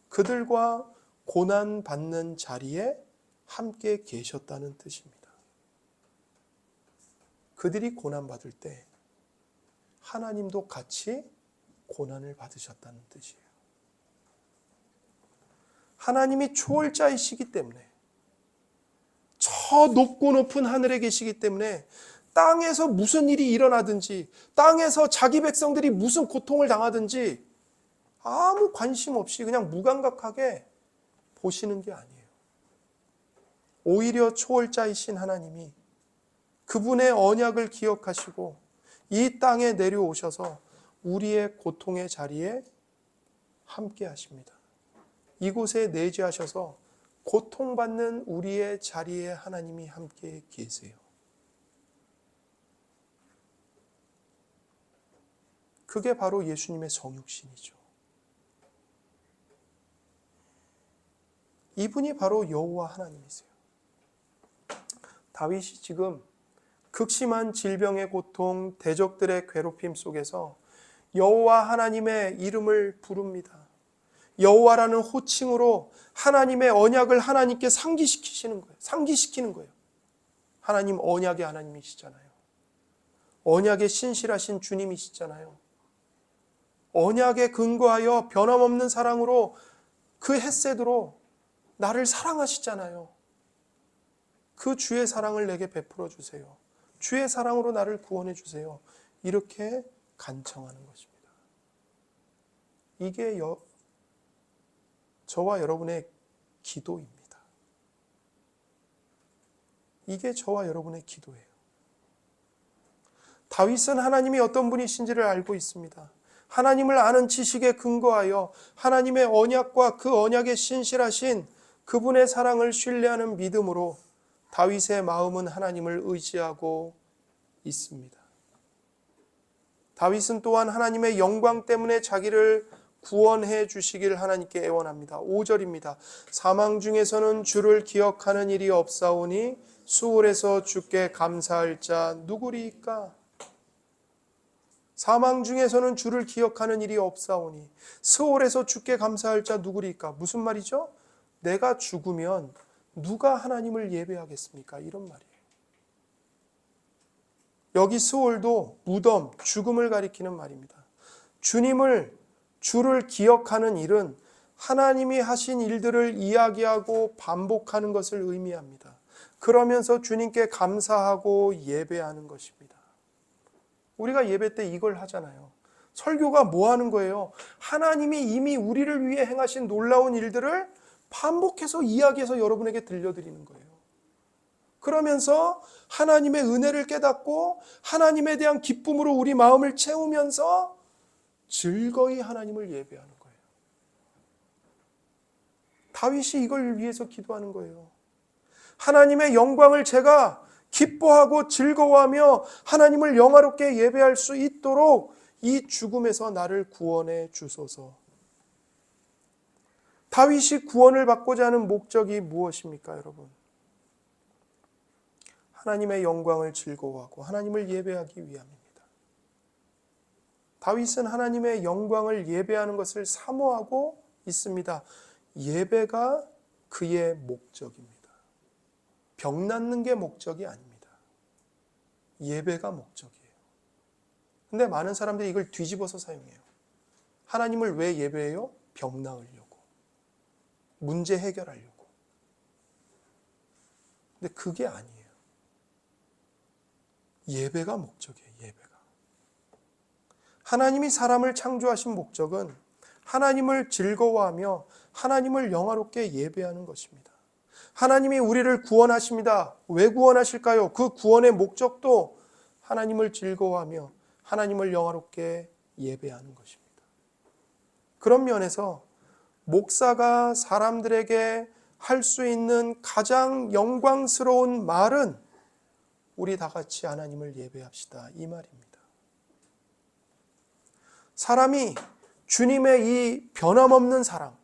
그들과 고난받는 자리에 함께 계셨다는 뜻입니다. 그들이 고난받을 때 하나님도 같이 고난을 받으셨다는 뜻이에요. 하나님이 초월자이시기 때문에 저 높고 높은 하늘에 계시기 때문에 땅에서 무슨 일이 일어나든지 땅에서 자기 백성들이 무슨 고통을 당하든지 아무 관심 없이 그냥 무감각하게 보시는 게 아니에요. 오히려 초월자이신 하나님이 그분의 언약을 기억하시고 이 땅에 내려오셔서 우리의 고통의 자리에 함께 하십니다. 이곳에 내재하셔서 고통받는 우리의 자리에 하나님이 함께 계세요. 그게 바로 예수님의 성육신이죠. 이분이 바로 여호와 하나님이세요. 다윗이 지금 극심한 질병의 고통, 대적들의 괴롭힘 속에서 여호와 하나님의 이름을 부릅니다. 여호와라는 호칭으로 하나님의 언약을 하나님께 상기시키는 거예요. 하나님 언약의 하나님이시잖아요. 언약의 신실하신 주님이시잖아요. 언약에 근거하여 변함없는 사랑으로 그 헷세드로 나를 사랑하시잖아요. 그 주의 사랑을 내게 베풀어 주세요. 주의 사랑으로 나를 구원해 주세요. 이렇게 간청하는 것입니다. 이게 저와 여러분의 기도입니다. 이게 저와 여러분의 기도예요. 다윗은 하나님이 어떤 분이신지를 알고 있습니다. 하나님을 아는 지식에 근거하여 하나님의 언약과 그 언약에 신실하신 그분의 사랑을 신뢰하는 믿음으로 다윗의 마음은 하나님을 의지하고 있습니다. 다윗은 또한 하나님의 영광 때문에 자기를 구원해 주시길 하나님께 애원합니다. 5절입니다. 사망 중에서는 주를 기억하는 일이 없사오니 수월에서 주께 감사할 자 누구리이까? 사망 중에서는 주를 기억하는 일이 없사오니 수월에서 주께 감사할 자 누구리이까? 무슨 말이죠? 내가 죽으면 누가 하나님을 예배하겠습니까? 이런 말이에요. 여기 스올도 무덤, 죽음을 가리키는 말입니다. 주를 기억하는 일은 하나님이 하신 일들을 이야기하고 반복하는 것을 의미합니다. 그러면서 주님께 감사하고 예배하는 것입니다. 우리가 예배 때 이걸 하잖아요. 설교가 뭐 하는 거예요? 하나님이 이미 우리를 위해 행하신 놀라운 일들을 반복해서 이야기해서 여러분에게 들려드리는 거예요. 그러면서 하나님의 은혜를 깨닫고 하나님에 대한 기쁨으로 우리 마음을 채우면서 즐거이 하나님을 예배하는 거예요. 다윗이 이걸 위해서 기도하는 거예요. 하나님의 영광을 제가 기뻐하고 즐거워하며 하나님을 영화롭게 예배할 수 있도록 이 죽음에서 나를 구원해 주소서. 다윗이 구원을 받고자 하는 목적이 무엇입니까, 여러분? 하나님의 영광을 즐거워하고 하나님을 예배하기 위함입니다. 다윗은 하나님의 영광을 예배하는 것을 사모하고 있습니다. 예배가 그의 목적입니다. 병 낫는 게 목적이 아닙니다. 예배가 목적이에요. 근데 많은 사람들이 이걸 뒤집어서 사용해요. 하나님을 왜 예배해요? 병 나으려고. 문제 해결하려고. 근데 그게 아니에요. 예배가 목적이에요. 예배가. 하나님이 사람을 창조하신 목적은 하나님을 즐거워하며 하나님을 영화롭게 예배하는 것입니다. 하나님이 우리를 구원하십니다. 왜 구원하실까요? 그 구원의 목적도 하나님을 즐거워하며 하나님을 영화롭게 예배하는 것입니다. 그런 면에서 목사가 사람들에게 할 수 있는 가장 영광스러운 말은 우리 다 같이 하나님을 예배합시다. 이 말입니다. 사람이 주님의 이 변함없는 사랑,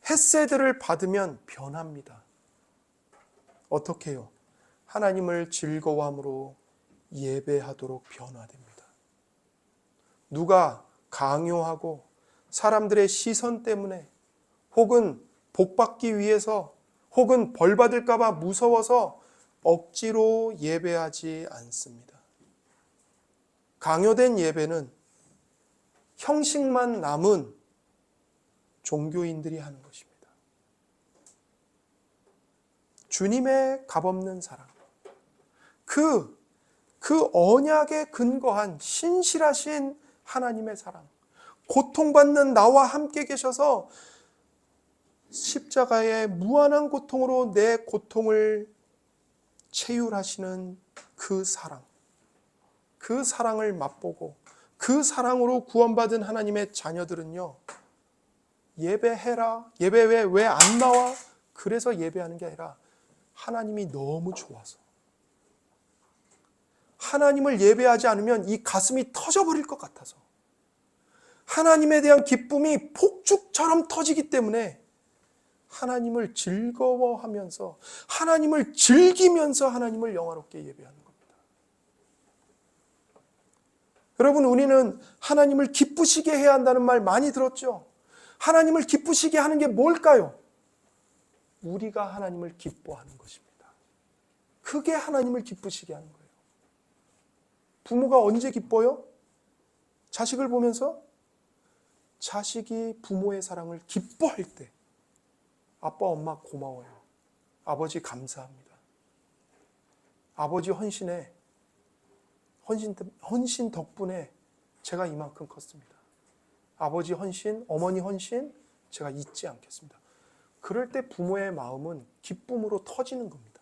헤세드를 받으면 변합니다. 어떻게 해요? 하나님을 즐거워함으로 예배하도록 변화됩니다. 누가 강요하고 사람들의 시선 때문에 혹은 복받기 위해서 혹은 벌받을까 봐 무서워서 억지로 예배하지 않습니다. 강요된 예배는 형식만 남은 종교인들이 하는 것입니다. 주님의 값없는 사랑, 그 언약에 근거한 신실하신 하나님의 사랑, 고통받는 나와 함께 계셔서 십자가의 무한한 고통으로 내 고통을 체휼하시는 그 사랑, 그 사랑을 맛보고 그 사랑으로 구원받은 하나님의 자녀들은요, 예배해라, 예배 왜 안 나와? 그래서 예배하는 게 아니라 하나님이 너무 좋아서, 하나님을 예배하지 않으면 이 가슴이 터져버릴 것 같아서, 하나님에 대한 기쁨이 폭죽처럼 터지기 때문에 하나님을 즐거워하면서 하나님을 즐기면서 하나님을 영화롭게 예배하는 겁니다. 여러분, 우리는 하나님을 기쁘시게 해야 한다는 말 많이 들었죠? 하나님을 기쁘시게 하는 게 뭘까요? 우리가 하나님을 기뻐하는 것입니다. 그게 하나님을 기쁘시게 하는 거예요. 부모가 언제 기뻐요? 자식을 보면서? 자식이 부모의 사랑을 기뻐할 때, 아빠, 엄마 고마워요. 아버지 감사합니다. 아버지 헌신 덕분에 제가 이만큼 컸습니다. 아버지 헌신, 어머니 헌신 제가 잊지 않겠습니다. 그럴 때 부모의 마음은 기쁨으로 터지는 겁니다.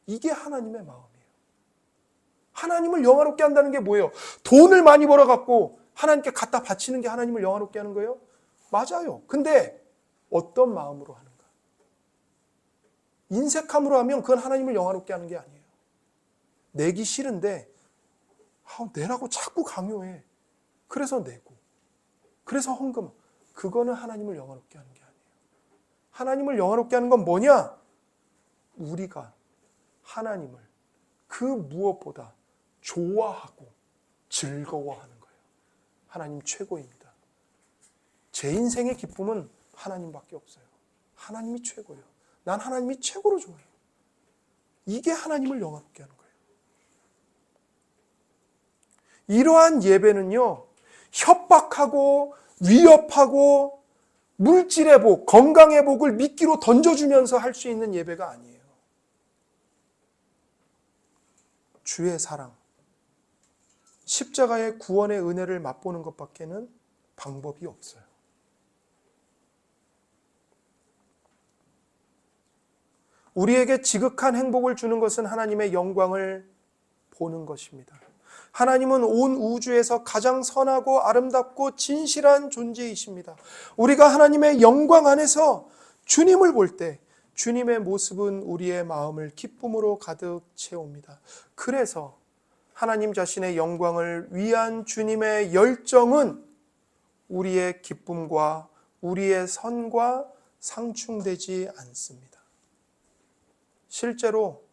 이게 하나님의 마음이에요. 하나님을 영화롭게 한다는 게 뭐예요? 돈을 많이 벌어갖고 하나님께 갖다 바치는 게 하나님을 영화롭게 하는 거예요? 맞아요. 근데 어떤 마음으로 하는가? 인색함으로 하면 그건 하나님을 영화롭게 하는 게 아니에요. 내기 싫은데 내라고 자꾸 강요해. 그래서 내고, 그래서 헌금. 그거는 하나님을 영화롭게 하는 게 아니에요. 하나님을 영화롭게 하는 건 뭐냐? 우리가 하나님을 그 무엇보다 좋아하고 즐거워하는 거예요. 하나님 최고입니다. 제 인생의 기쁨은 하나님밖에 없어요. 하나님이 최고예요. 난 하나님이 최고로 좋아해요. 이게 하나님을 영화롭게 하는 거예요. 이러한 예배는요, 협박하고 위협하고 물질의 복, 건강의 복을 미끼로 던져주면서 할 수 있는 예배가 아니에요. 주의 사랑, 십자가의 구원의 은혜를 맛보는 것밖에는 방법이 없어요. 우리에게 지극한 행복을 주는 것은 하나님의 영광을 보는 것입니다. 하나님은 온 우주에서 가장 선하고 아름답고 진실한 존재이십니다. 우리가 하나님의 영광 안에서 주님을 볼 때 주님의 모습은 우리의 마음을 기쁨으로 가득 채웁니다. 그래서 하나님 자신의 영광을 위한 주님의 열정은 우리의 기쁨과 우리의 선과 상충되지 않습니다. 실제로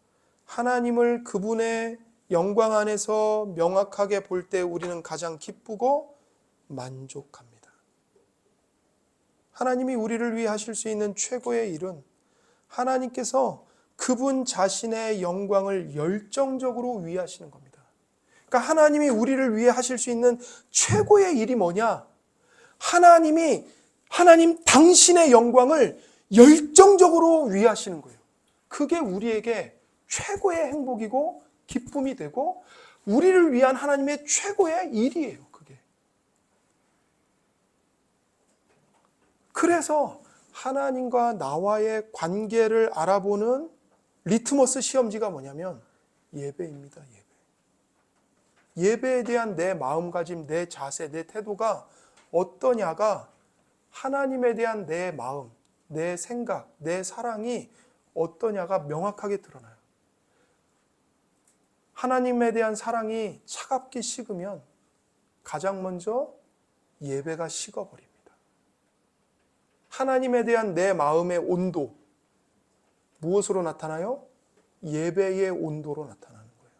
하나님을 그분의 영광 안에서 명확하게 볼 때 우리는 가장 기쁘고 만족합니다. 하나님이 우리를 위해 하실 수 있는 최고의 일은 하나님께서 그분 자신의 영광을 열정적으로 위하시는 겁니다. 그러니까 하나님이 우리를 위해 하실 수 있는 최고의 일이 뭐냐? 하나님 당신의 영광을 열정적으로 위하시는 거예요. 그게 우리에게 최고의 행복이고 기쁨이 되고 우리를 위한 하나님의 최고의 일이에요. 그게. 그래서 하나님과 나와의 관계를 알아보는 리트머스 시험지가 뭐냐면 예배입니다. 예배에 대한 내 마음가짐, 내 자세, 내 태도가 어떠냐가 하나님에 대한 내 마음, 내 생각, 내 사랑이 어떠냐가 명확하게 드러나요. 하나님에 대한 사랑이 차갑게 식으면 가장 먼저 예배가 식어버립니다. 하나님에 대한 내 마음의 온도, 무엇으로 나타나요? 예배의 온도로 나타나는 거예요.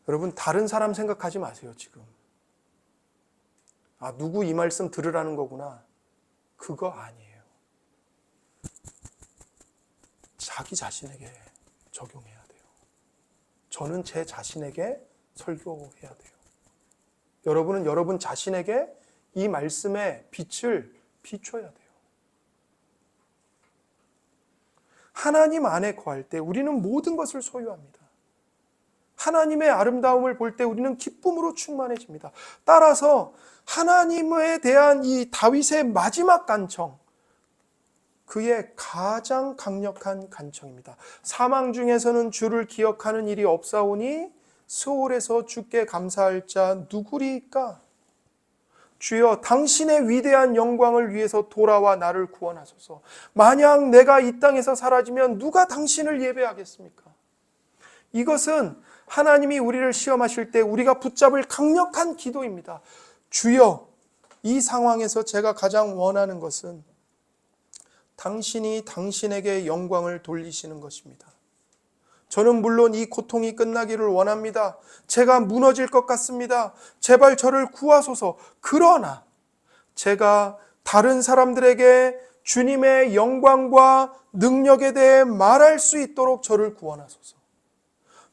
여러분, 다른 사람 생각하지 마세요, 지금. 누구 이 말씀 들으라는 거구나. 그거 아니에요. 자기 자신에게 적용해야 돼요. 저는 제 자신에게 설교해야 돼요. 여러분은 여러분 자신에게 이 말씀의 빛을 비춰야 돼요. 하나님 안에 거할 때 우리는 모든 것을 소유합니다. 하나님의 아름다움을 볼 때 우리는 기쁨으로 충만해집니다. 따라서 하나님에 대한 이 다윗의 마지막 간청, 그의 가장 강력한 간청입니다. 사망 중에서는 주를 기억하는 일이 없사오니 수월에서 주께 감사할 자 누구리까? 주여, 당신의 위대한 영광을 위해서 돌아와 나를 구원하소서. 만약 내가 이 땅에서 사라지면 누가 당신을 예배하겠습니까? 이것은 하나님이 우리를 시험하실 때 우리가 붙잡을 강력한 기도입니다. 주여, 이 상황에서 제가 가장 원하는 것은 당신이 당신에게 영광을 돌리시는 것입니다. 저는 물론 이 고통이 끝나기를 원합니다. 제가 무너질 것 같습니다. 제발 저를 구하소서. 그러나 제가 다른 사람들에게 주님의 영광과 능력에 대해 말할 수 있도록 저를 구원하소서.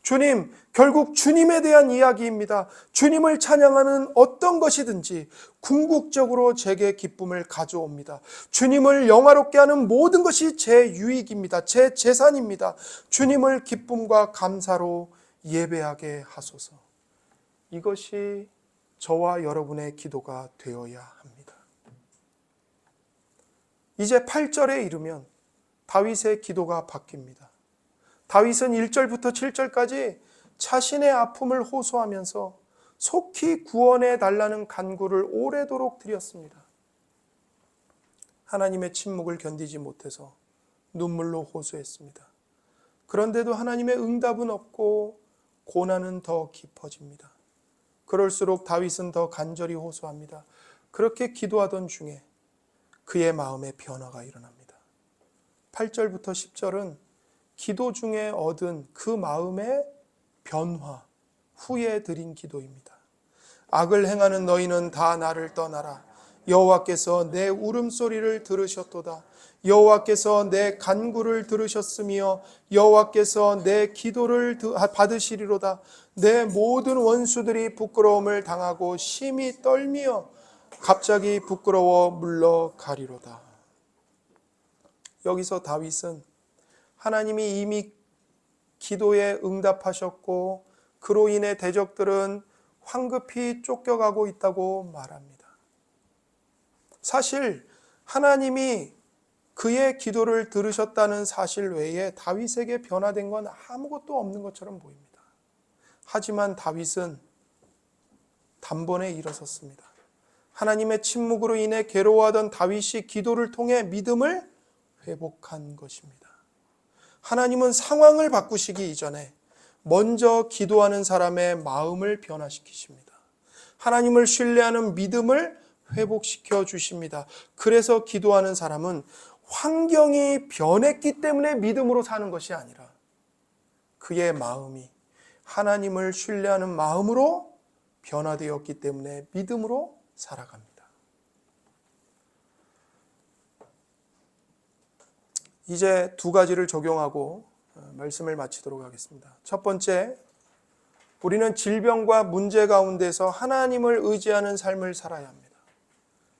주님, 결국 주님에 대한 이야기입니다. 주님을 찬양하는 어떤 것이든지 궁극적으로 제게 기쁨을 가져옵니다. 주님을 영화롭게 하는 모든 것이 제 유익입니다. 제 재산입니다. 주님을 기쁨과 감사로 예배하게 하소서. 이것이 저와 여러분의 기도가 되어야 합니다. 이제 8절에 이르면 다윗의 기도가 바뀝니다. 다윗은 1절부터 7절까지 자신의 아픔을 호소하면서 속히 구원해 달라는 간구를 오래도록 드렸습니다. 하나님의 침묵을 견디지 못해서 눈물로 호소했습니다. 그런데도 하나님의 응답은 없고 고난은 더 깊어집니다. 그럴수록 다윗은 더 간절히 호소합니다. 그렇게 기도하던 중에 그의 마음에 변화가 일어납니다. 8절부터 10절은 기도 중에 얻은 그 마음의 변화 후에 드린 기도입니다. 악을 행하는 너희는 다 나를 떠나라. 여호와께서 내 울음소리를 들으셨도다. 여호와께서 내 간구를 들으셨으며 여호와께서 내 기도를 받으시리로다. 내 모든 원수들이 부끄러움을 당하고 심히 떨며 갑자기 부끄러워 물러가리로다. 여기서 다윗은 하나님이 이미 기도에 응답하셨고 그로 인해 대적들은 황급히 쫓겨가고 있다고 말합니다. 사실 하나님이 그의 기도를 들으셨다는 사실 외에 다윗에게 변화된 건 아무것도 없는 것처럼 보입니다. 하지만 다윗은 단번에 일어섰습니다. 하나님의 침묵으로 인해 괴로워하던 다윗이 기도를 통해 믿음을 회복한 것입니다. 하나님은 상황을 바꾸시기 이전에 먼저 기도하는 사람의 마음을 변화시키십니다. 하나님을 신뢰하는 믿음을 회복시켜 주십니다. 그래서 기도하는 사람은 환경이 변했기 때문에 믿음으로 사는 것이 아니라 그의 마음이 하나님을 신뢰하는 마음으로 변화되었기 때문에 믿음으로 살아갑니다. 이제 두 가지를 적용하고 말씀을 마치도록 하겠습니다. 첫 번째, 우리는 질병과 문제 가운데서 하나님을 의지하는 삶을 살아야 합니다.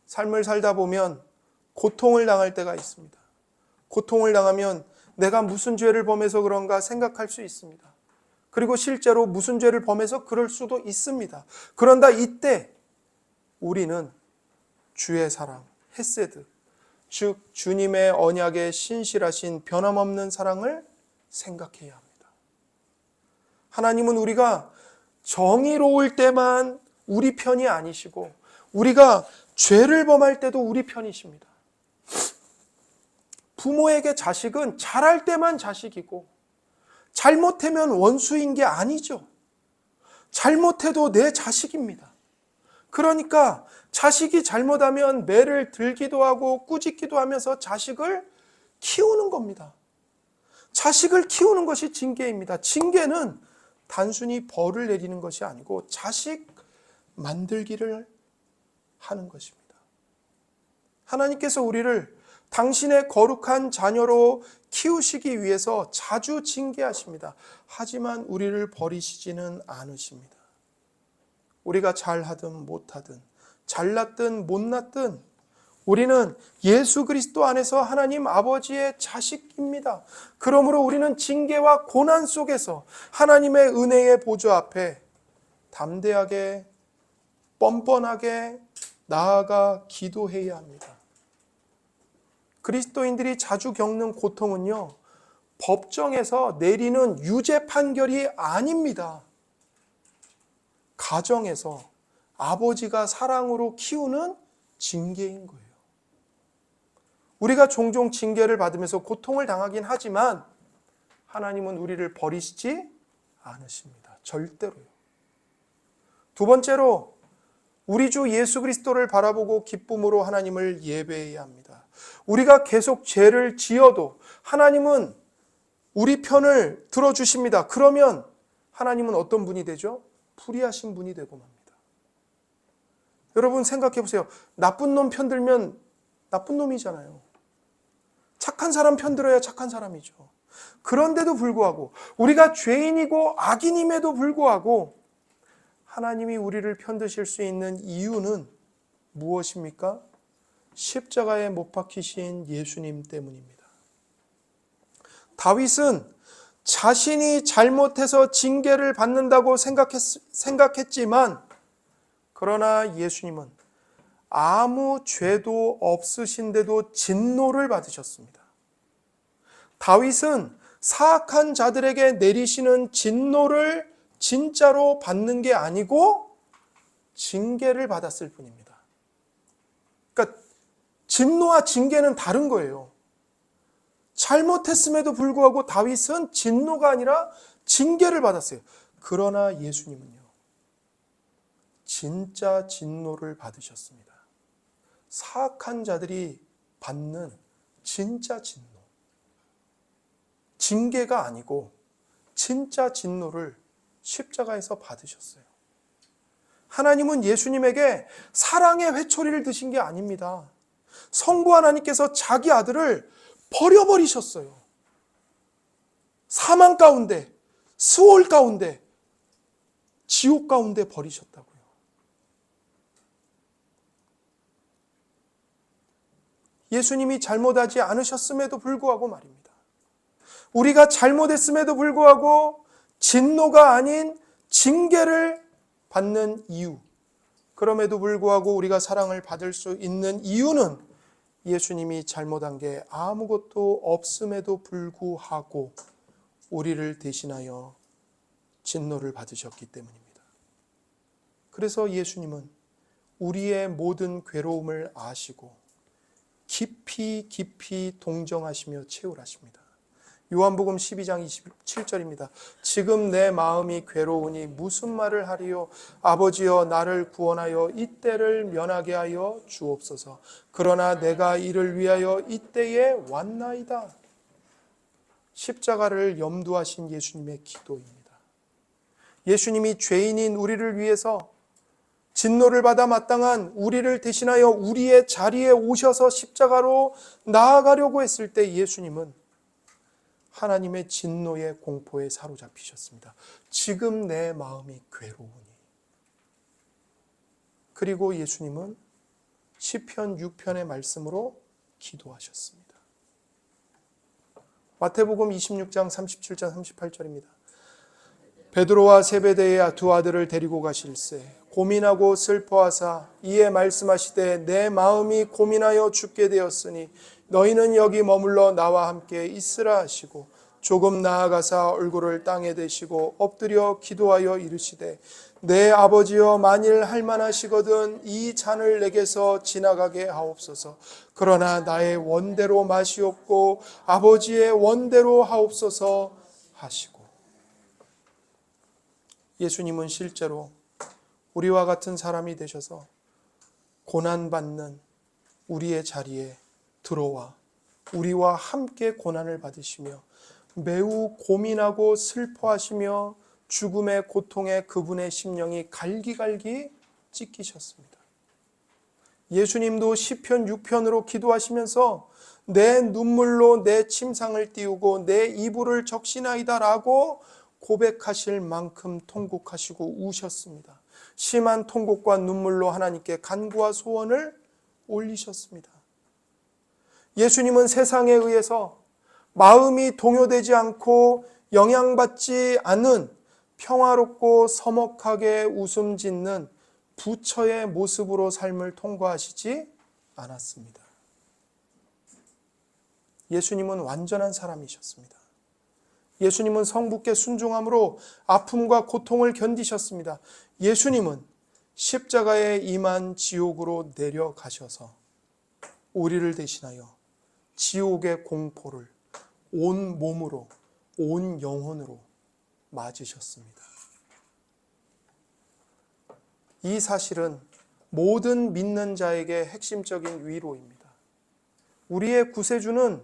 삶을 살다 보면 고통을 당할 때가 있습니다. 고통을 당하면 내가 무슨 죄를 범해서 그런가 생각할 수 있습니다. 그리고 실제로 무슨 죄를 범해서 그럴 수도 있습니다. 그런다 이때 우리는 주의 사랑, 헤세드, 즉 주님의 언약에 신실하신 변함없는 사랑을 생각해야 합니다. 하나님은 우리가 정의로울 때만 우리 편이 아니시고 우리가 죄를 범할 때도 우리 편이십니다. 부모에게 자식은 잘할 때만 자식이고 잘못하면 원수인 게 아니죠. 잘못해도 내 자식입니다. 그러니까 자식이 잘못하면 매를 들기도 하고 꾸짖기도 하면서 자식을 키우는 겁니다. 자식을 키우는 것이 징계입니다. 징계는 단순히 벌을 내리는 것이 아니고 자식 만들기를 하는 것입니다. 하나님께서 우리를 당신의 거룩한 자녀로 키우시기 위해서 자주 징계하십니다. 하지만 우리를 버리시지는 않으십니다. 우리가 잘하든 못하든 잘났든 못났든 우리는 예수 그리스도 안에서 하나님 아버지의 자식입니다. 그러므로 우리는 징계와 고난 속에서 하나님의 은혜의 보좌 앞에 담대하게 뻔뻔하게 나아가 기도해야 합니다. 그리스도인들이 자주 겪는 고통은요, 법정에서 내리는 유죄 판결이 아닙니다. 가정에서 아버지가 사랑으로 키우는 징계인 거예요. 우리가 종종 징계를 받으면서 고통을 당하긴 하지만 하나님은 우리를 버리시지 않으십니다. 절대로요. 두 번째로 우리 주 예수 그리스도를 바라보고 기쁨으로 하나님을 예배해야 합니다. 우리가 계속 죄를 지어도 하나님은 우리 편을 들어주십니다. 그러면 하나님은 어떤 분이 되죠? 불의하신 분이 되고 맙니다. 여러분 생각해 보세요. 나쁜 놈 편들면 나쁜 놈이잖아요. 착한 사람 편들어야 착한 사람이죠. 그런데도 불구하고 우리가 죄인이고 악인임에도 불구하고 하나님이 우리를 편드실 수 있는 이유는 무엇입니까? 십자가에 못 박히신 예수님 때문입니다. 다윗은 자신이 잘못해서 징계를 받는다고 생각했지만 그러나 예수님은 아무 죄도 없으신데도 진노를 받으셨습니다. 다윗은 사악한 자들에게 내리시는 진노를 진짜로 받는 게 아니고 징계를 받았을 뿐입니다. 그러니까 진노와 징계는 다른 거예요. 잘못했음에도 불구하고 다윗은 진노가 아니라 징계를 받았어요. 그러나 예수님은요, 진짜 진노를 받으셨습니다. 사악한 자들이 받는 진짜 진노. 징계가 아니고 진짜 진노를 십자가에서 받으셨어요. 하나님은 예수님에게 사랑의 회초리를 드신 게 아닙니다. 성부 하나님께서 자기 아들을 버려버리셨어요. 사망 가운데, 스올 가운데, 지옥 가운데 버리셨다고요. 예수님이 잘못하지 않으셨음에도 불구하고 말입니다. 우리가 잘못했음에도 불구하고 진노가 아닌 징계를 받는 이유, 그럼에도 불구하고 우리가 사랑을 받을 수 있는 이유는 예수님이 잘못한 게 아무것도 없음에도 불구하고 우리를 대신하여 진노를 받으셨기 때문입니다. 그래서 예수님은 우리의 모든 괴로움을 아시고 깊이 깊이 동정하시며 채울하십니다. 요한복음 12장 27절입니다. 지금 내 마음이 괴로우니 무슨 말을 하리요? 아버지여 나를 구원하여 이때를 면하게 하여 주옵소서. 그러나 내가 이를 위하여 이때에 왔나이다. 십자가를 염두하신 예수님의 기도입니다. 예수님이 죄인인 우리를 위해서 진노를 받아 마땅한 우리를 대신하여 우리의 자리에 오셔서 십자가로 나아가려고 했을 때 예수님은 하나님의 진노의 공포에 사로잡히셨습니다. 지금 내 마음이 괴로우니. 그리고 예수님은 시편 6편의 말씀으로 기도하셨습니다. 마태복음 26장 37절 38절입니다. 베드로와 세베대의 두 아들을 데리고 가실새 고민하고 슬퍼하사 이에 말씀하시되 내 마음이 고민하여 죽게 되었으니 너희는 여기 머물러 나와 함께 있으라 하시고 조금 나아가사 얼굴을 땅에 대시고 엎드려 기도하여 이르시되 내 아버지여 만일 할만하시거든 이 잔을 내게서 지나가게 하옵소서. 그러나 나의 원대로 마시옵고 아버지의 원대로 하옵소서 하시고. 예수님은 실제로 우리와 같은 사람이 되셔서 고난받는 우리의 자리에 들어와 우리와 함께 고난을 받으시며 매우 고민하고 슬퍼하시며 죽음의 고통에 그분의 심령이 갈기갈기 찢기셨습니다. 예수님도 시편 6편으로 기도하시면서 내 눈물로 내 침상을 띄우고 내 이불을 적시나이다 라고 고백하실 만큼 통곡하시고 우셨습니다. 심한 통곡과 눈물로 하나님께 간구와 소원을 올리셨습니다. 예수님은 세상에 의해서 마음이 동요되지 않고 영향받지 않은 평화롭고 서먹하게 웃음 짓는 부처의 모습으로 삶을 통과하시지 않았습니다. 예수님은 완전한 사람이셨습니다. 예수님은 성부께 순종함으로 아픔과 고통을 견디셨습니다. 예수님은 십자가에 임한 지옥으로 내려가셔서 우리를 대신하여 지옥의 공포를 온 몸으로, 온 영혼으로 맞으셨습니다. 이 사실은 모든 믿는 자에게 핵심적인 위로입니다. 우리의 구세주는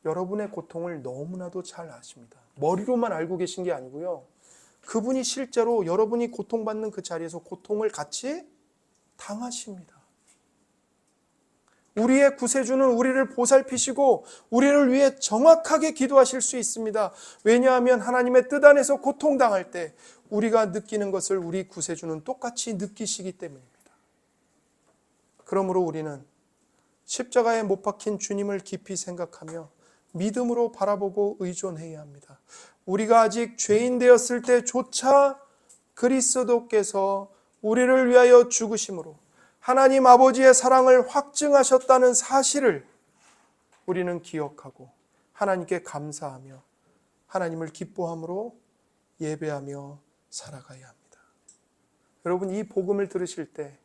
여러분의 고통을 너무나도 잘 아십니다. 머리로만 알고 계신 게 아니고요. 그분이 실제로 여러분이 고통받는 그 자리에서 고통을 같이 당하십니다. 우리의 구세주는 우리를 보살피시고 우리를 위해 정확하게 기도하실 수 있습니다. 왜냐하면 하나님의 뜻 안에서 고통당할 때 우리가 느끼는 것을 우리 구세주는 똑같이 느끼시기 때문입니다. 그러므로 우리는 십자가에 못 박힌 주님을 깊이 생각하며 믿음으로 바라보고 의존해야 합니다. 우리가 아직 죄인 되었을 때조차 그리스도께서 우리를 위하여 죽으심으로 하나님 아버지의 사랑을 확증하셨다는 사실을 우리는 기억하고 하나님께 감사하며 하나님을 기뻐함으로 예배하며 살아가야 합니다. 여러분, 이 복음을 들으실 때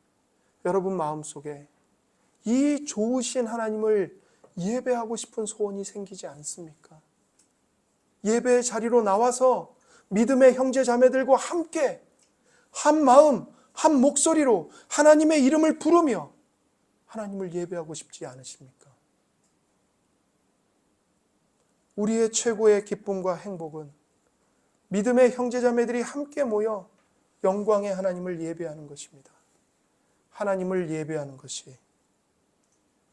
여러분 마음속에 이 좋으신 하나님을 예배하고 싶은 소원이 생기지 않습니까? 예배의 자리로 나와서 믿음의 형제 자매들과 함께 한 마음, 한 목소리로 하나님의 이름을 부르며 하나님을 예배하고 싶지 않으십니까? 우리의 최고의 기쁨과 행복은 믿음의 형제 자매들이 함께 모여 영광의 하나님을 예배하는 것입니다. 하나님을 예배하는 것이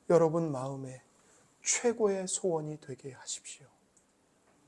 여러분 마음의 최고의 소원이 되게 하십시오.